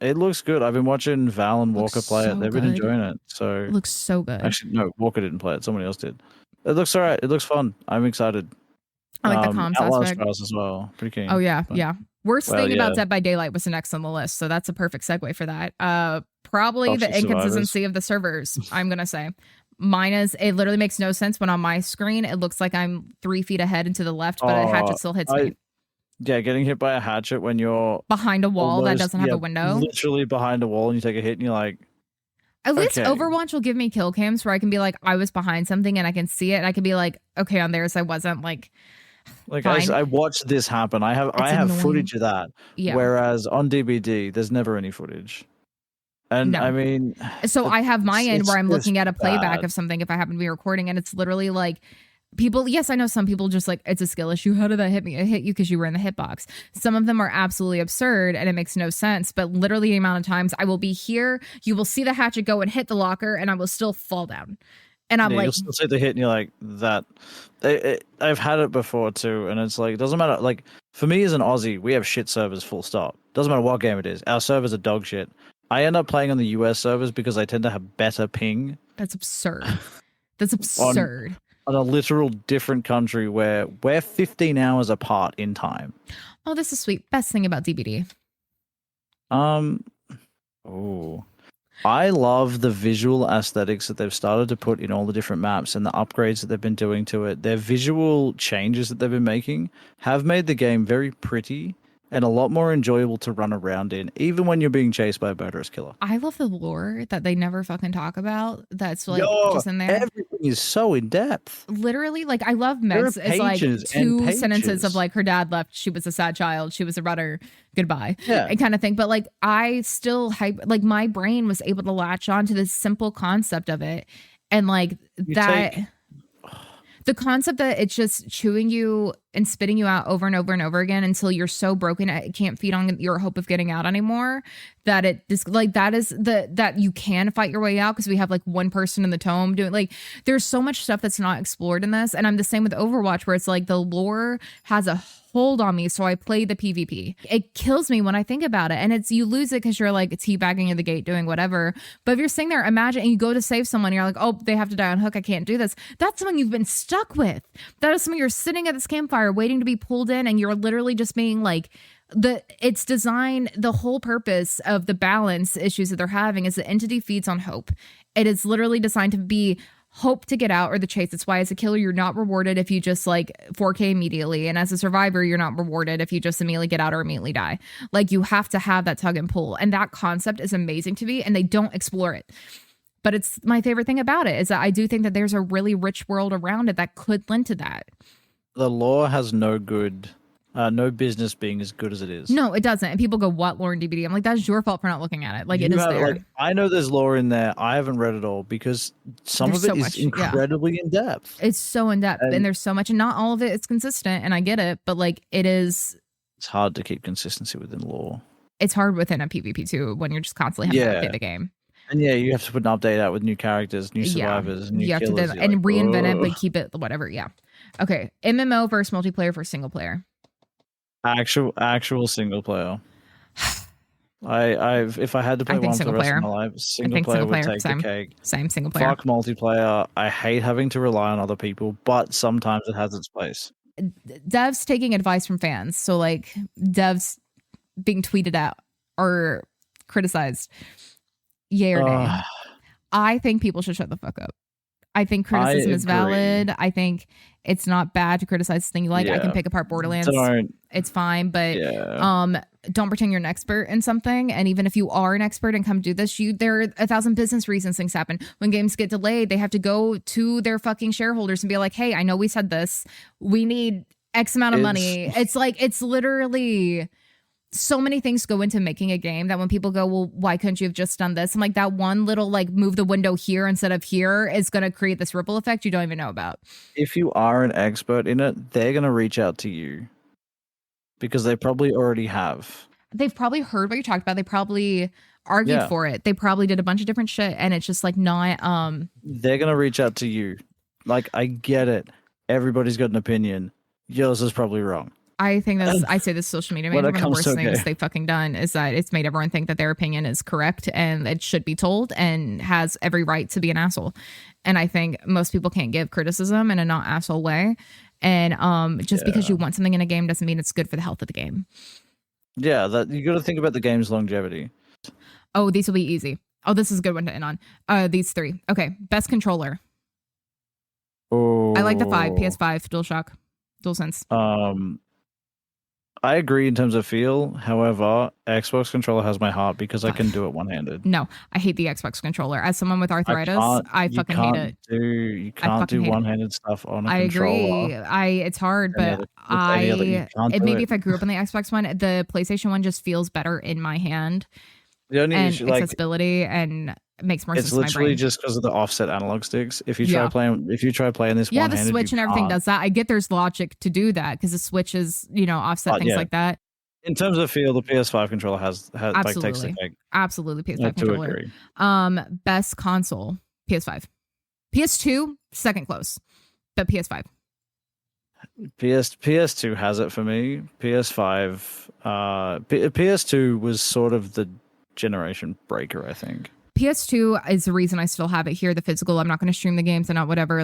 It looks good. I've been watching Val and Looks Walker play so it. They've been good. enjoying it. So It looks so good. actually, no, Walker didn't play it. Somebody else did. It looks alright. It looks fun. I'm excited. I like the comms Outlast aspect. Trials as well. Pretty keen. Oh yeah, but- yeah. Worst Well, thing about yeah. Dead by Daylight was the next on the list, so that's a perfect segue for that. Probably the Toxic inconsistency of the servers. I'm gonna say mine is. It literally makes no sense when on my screen it looks like I'm 3 feet ahead and to the left, but a hatchet still hits me Yeah, getting hit by a hatchet when you're behind a wall that almost- doesn't have yeah, a window. literally behind a wall, and you take a hit, and you're like, At least okay. Overwatch will give me kill cams where I can be like, I was behind something and I can see it, and I can be like, okay, on theirs I wasn't. Like fine. I watched this happen. I have annoying. footage of that. Yeah. Whereas on DBD, there's never any footage. And No. I mean, So I have my end where I'm it's looking at a playback bad. of something if I happen to be recording, and it's literally like people. Yes, I know some people just like, it's a skill issue. How did that hit me? It hit you because you were in the hitbox. Some of them are absolutely absurd and it makes no sense. But literally the amount of times I will be here, you will see the hatchet go and hit the locker, and I will still fall down. And I'm Yeah, like, you'll still take the hit, and you're like that. I've had it before too, and it's like it doesn't matter. Like for me as an Aussie, we have shit servers. Full stop. Doesn't matter what game it is. Our servers are dog shit. I end up playing on the US servers because I tend to have better ping that's absurd. That's absurd. on a literal different country where we're 15 hours apart in time. Oh, this is sweet. Best thing about DBD. Oh, I love the visual aesthetics that they've started to put in all the different maps and the upgrades that they've been doing to it. Their visual changes that they've been making have made the game very pretty and a lot more enjoyable to run around in, even when you're being chased by a murderous killer. I love the lore that they never fucking talk about. That's like Yo, just in there. Everything is so in depth. Literally, like I love There are Meg's. It's like pages and 2 sentences pages. of like her dad left. She was a sad child. She was a runner. Goodbye. Yeah. And kind of thing. But like I still like my brain was able to latch on to this simple concept of it, and like the concept that it's just chewing you and spitting you out over and over and over again until you're so broken it can't feed on your hope of getting out anymore, that it just like that is that you can fight your way out because we have like one person in the tome doing, like there's so much stuff that's not explored in this. And I'm the same with Overwatch, where it's like the lore has a hold on me, so I play the PvP. It kills me when I think about it, and it's you lose it because you're like teabagging at the gate doing whatever. But if you're sitting there, imagine, and you go to save someone, and you're like, oh, they have to die on hook, I can't do this. That's someone you've been stuck with. That is someone you're sitting at this campfire waiting to be pulled in, and you're literally just being like, it's designed, the whole purpose of the balance issues that they're having is the entity feeds on hope. It is literally designed to be hope to get out or the chase. That's why as a killer you're not rewarded if you just like 4K immediately, and as a survivor you're not rewarded if you just immediately get out or immediately die. Like you have to have that tug and pull, and that concept is amazing to me, and they don't explore it. But it's my favorite thing about it is that I do think that there's a really rich world around it that could lend to that. The lore has no business being as good as it is. No, it doesn't. And people go, what lore in DBD? I'm like, that's your fault for not looking at it. Like, it is there. Like, I know there's lore in there. I haven't read it all because some There's of it so is much, yeah. incredibly in depth. It's so in depth, and there's so much, and not all of it is consistent, and I get it, but like it is. It's hard to keep consistency within lore. It's hard within a PvP too when you're just constantly having to update the game. And yeah, you have to put an update out with new characters, new survivors, new you have killers. to and reinvent it, "Ugh." but keep it whatever. Yeah. Okay. MMO versus multiplayer versus single player. Actual single player. If I had to play I think one for the single rest player. of my life, single player would take the cake. Same single player. Fuck multiplayer. I hate having to rely on other people, but sometimes it has its place. Devs taking advice from fans. So like devs being tweeted out or criticized. Yay or nay. I think people should shut the fuck up. I think criticism is valid. I think it's not bad to criticize something you like. I can pick apart Borderlands. It's fine, but don't pretend you're an expert in something. And even if you are an expert and come do this, there are 1,000 business reasons things happen. When games get delayed, they have to go to their fucking shareholders and be like, hey, I know we said this. We need X amount of money. It's like, it's literally so many things go into making a game that when people go, well, why couldn't you have just done this? I'm like, that one little like move the window here instead of here is going to create this ripple effect you don't even know about. If you are an expert in it, they're going to reach out to you because they probably already have. They've probably heard what you talked about. They probably argued for it. They probably did a bunch of different shit, and it's just like not. They're going to reach out to you. Like, I get it. Everybody's got an opinion. Yours is probably wrong. I think I say this social media, one of the worst things they've fucking done is that it's made everyone think that their opinion is correct and it should be told and has every right to be an asshole. And I think most people can't give criticism in a not asshole way. And just because you want something in a game doesn't mean it's good for the health of the game. Yeah, that you got to think about the game's longevity. Oh, these will be easy. Oh, this is a good one to end on. These three. Okay, best controller. Oh, I like the 5, PS5, DualShock, DualSense. I agree in terms of feel. However, Xbox controller has my heart because I can do it one-handed. No, I hate the Xbox controller. As someone with arthritis, I fucking hate it. You can't do one-handed stuff on a controller. I agree. It's hard, but maybe if I grew up on the Xbox one, the PlayStation one just feels better in my hand. The only and issue, accessibility and it makes more sense. It's literally just because of the offset analog sticks. If you try playing this, the Switch and everything does that. I get there's logic to do that because the Switch is offset things like that. In terms of feel, the PS5 controller has like takes the cake. Absolutely, PS5 controller. Agree. Best console, PS5. PS2 second close, but PS5. PS2 has it for me. PS5, PS2 was sort of the generation breaker, I think. PS2 is the reason I still have it here, the physical. I'm not going to stream the games and not whatever,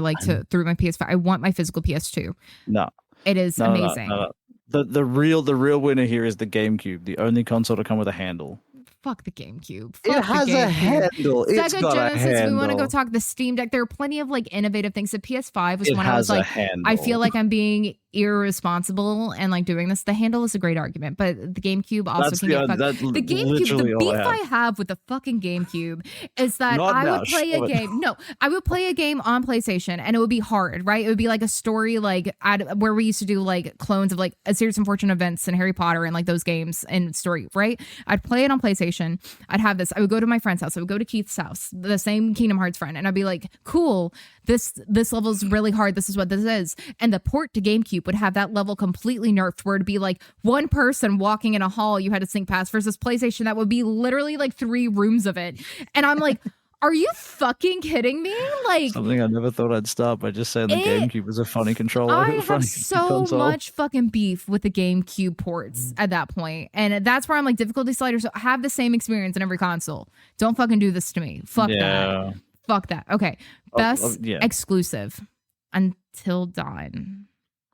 through my PS5. I want my physical PS2. No. It is amazing. No. The real winner here is the GameCube, the only console to come with a handle. Fuck the GameCube. It has a handle. It's got a handle. We want to go talk the Steam Deck. There are plenty of like innovative things. The PS5 was when I was like, I feel like I'm being irresponsible and like doing this. The handle is a great argument, but the GameCube also can get fucked. The GameCube, the beef I have with the fucking GameCube is that I would play a game. No, I would play a game on PlayStation and it would be hard, right? It would be like a story like where we used to do like clones of like A Series of Unfortunate Events and Harry Potter and like those games and story, right? I'd play it on PlayStation. I'd have this. I would go to my friend's house. I would go to Keith's house, the same Kingdom Hearts friend, and I'd be like, "Cool, this level's really hard. This is what this is." And the port to GameCube would have that level completely nerfed, where it'd be like one person walking in a hall you had to sneak past, versus PlayStation that would be literally like 3 rooms of it. And I'm like, are you fucking kidding me? Like something I never thought I'd stop by just saying the GameCube was a funny controller. I have so much fucking beef with the GameCube ports at that point. And that's where I'm like, difficulty slider. So have the same experience in every console. Don't fucking do this to me. Fuck that. Fuck that. Okay. Best exclusive. Until Dawn.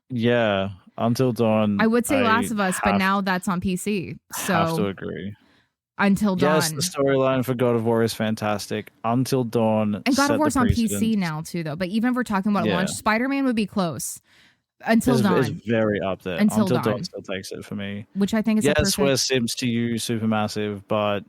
Yeah. Until Dawn. I would say Last of Us, but now that's on PC. So I have to agree. Until Dawn. Yes, the storyline for God of War is fantastic. Until Dawn. And God of War's on PC now too, though. But even if we're talking about launch, Spider-Man would be close. Until Dawn. It's very up there. Until Dawn still takes it for me. Which I think is yes, we're Sims to you, Supermassive, but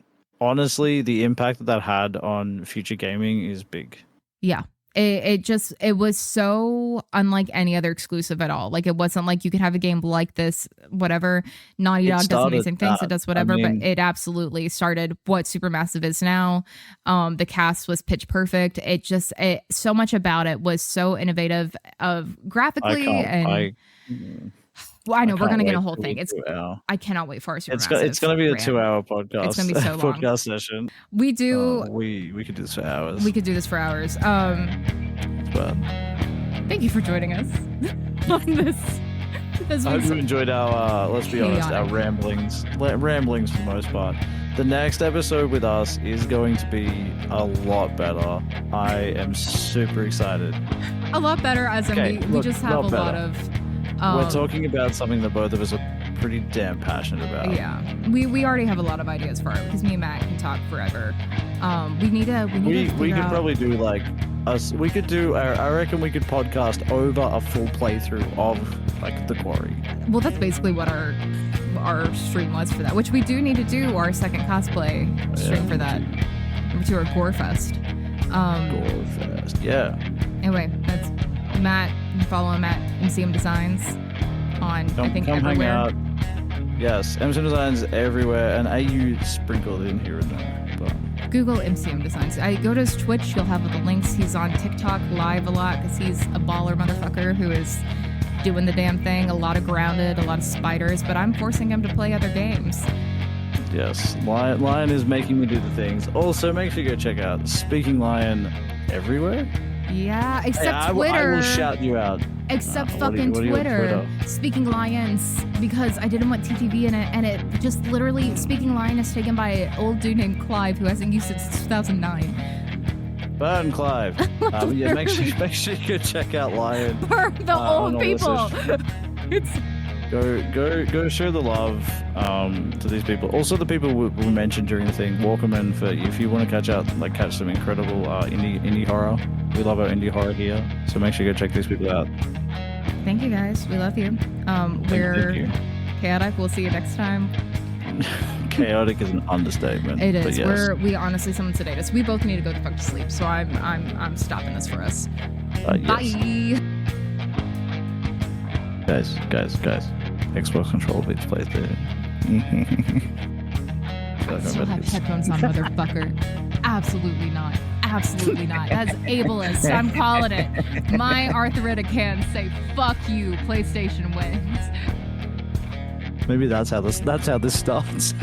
honestly, the impact that had on future gaming is big. Yeah. It was so unlike any other exclusive at all. Like it wasn't like you could have a game like this, whatever. Naughty Dog does amazing things. It does whatever, but it absolutely started what Supermassive is now. The cast was pitch perfect. So much about it was so innovative graphically I know we're gonna get a whole thing. I cannot wait for our Supermassive. It's gonna be a 2-hour podcast. It's gonna be so long. Podcast session. We do. We could do this for hours. We could do this for hours. But thank you for joining us on this. I hope you enjoyed our. Let's be honest, our ramblings. Ramblings for the most part. The next episode with us is going to be a lot better. I am super excited. A lot better, as in we just have a lot of. We're talking about something that both of us are pretty damn passionate about. Yeah, we already have a lot of ideas for it because me and Matt can talk forever. We could probably do like us. We could do. I reckon we could podcast over a full playthrough of like The Quarry. Well, that's basically what our stream was for that. Which we do need to do our second cosplay stream for that. To our Gore Fest. Gore Fest. Yeah. Anyway, that's Matt. You can follow him at MCMDesigns. on, I think, come hang everywhere. out. Yes, MCMDesigns everywhere, and AU sprinkled in here and there. But Google MCM Designs. I go to his Twitch. You'll have the links. He's on TikTok live a lot because he's a baller motherfucker who is doing the damn thing. A lot of grounded, a lot of spiders, but I'm forcing him to play other games. yes, Lion is making me do the things. Also, make sure you go check out Speaking Lion everywhere. Yeah, except Hey, Twitter. I will shout you out. Except What do you- fucking what do you on Twitter. Twitter? Speaking Lions, because I didn't want TTV in it, and it just literally, Speaking Lion is taken by an old dude named Clive who hasn't used it since 2009. Burn Clive. Yeah, make sure you go check out Lion. For the on old all people. this Go show the love to these people. Also, the people we mentioned during the thing. Welcome in for if you want to catch some incredible indie horror. We love our indie horror here, so make sure you go check these people out. Thank you guys. We love you. Thank We're you. chaotic. We'll see you next time. Chaotic is an understatement. It but is. yes. We honestly, someone sedate us. We both need to go the fuck to sleep. So I'm stopping this for us. Yes. Bye. Guys. Xbox control, please play through. I still have headphones on, motherfucker. Absolutely not. Absolutely not. That's ableist. I'm calling it. My arthritic hands say, fuck you, PlayStation wins. Maybe that's how this starts.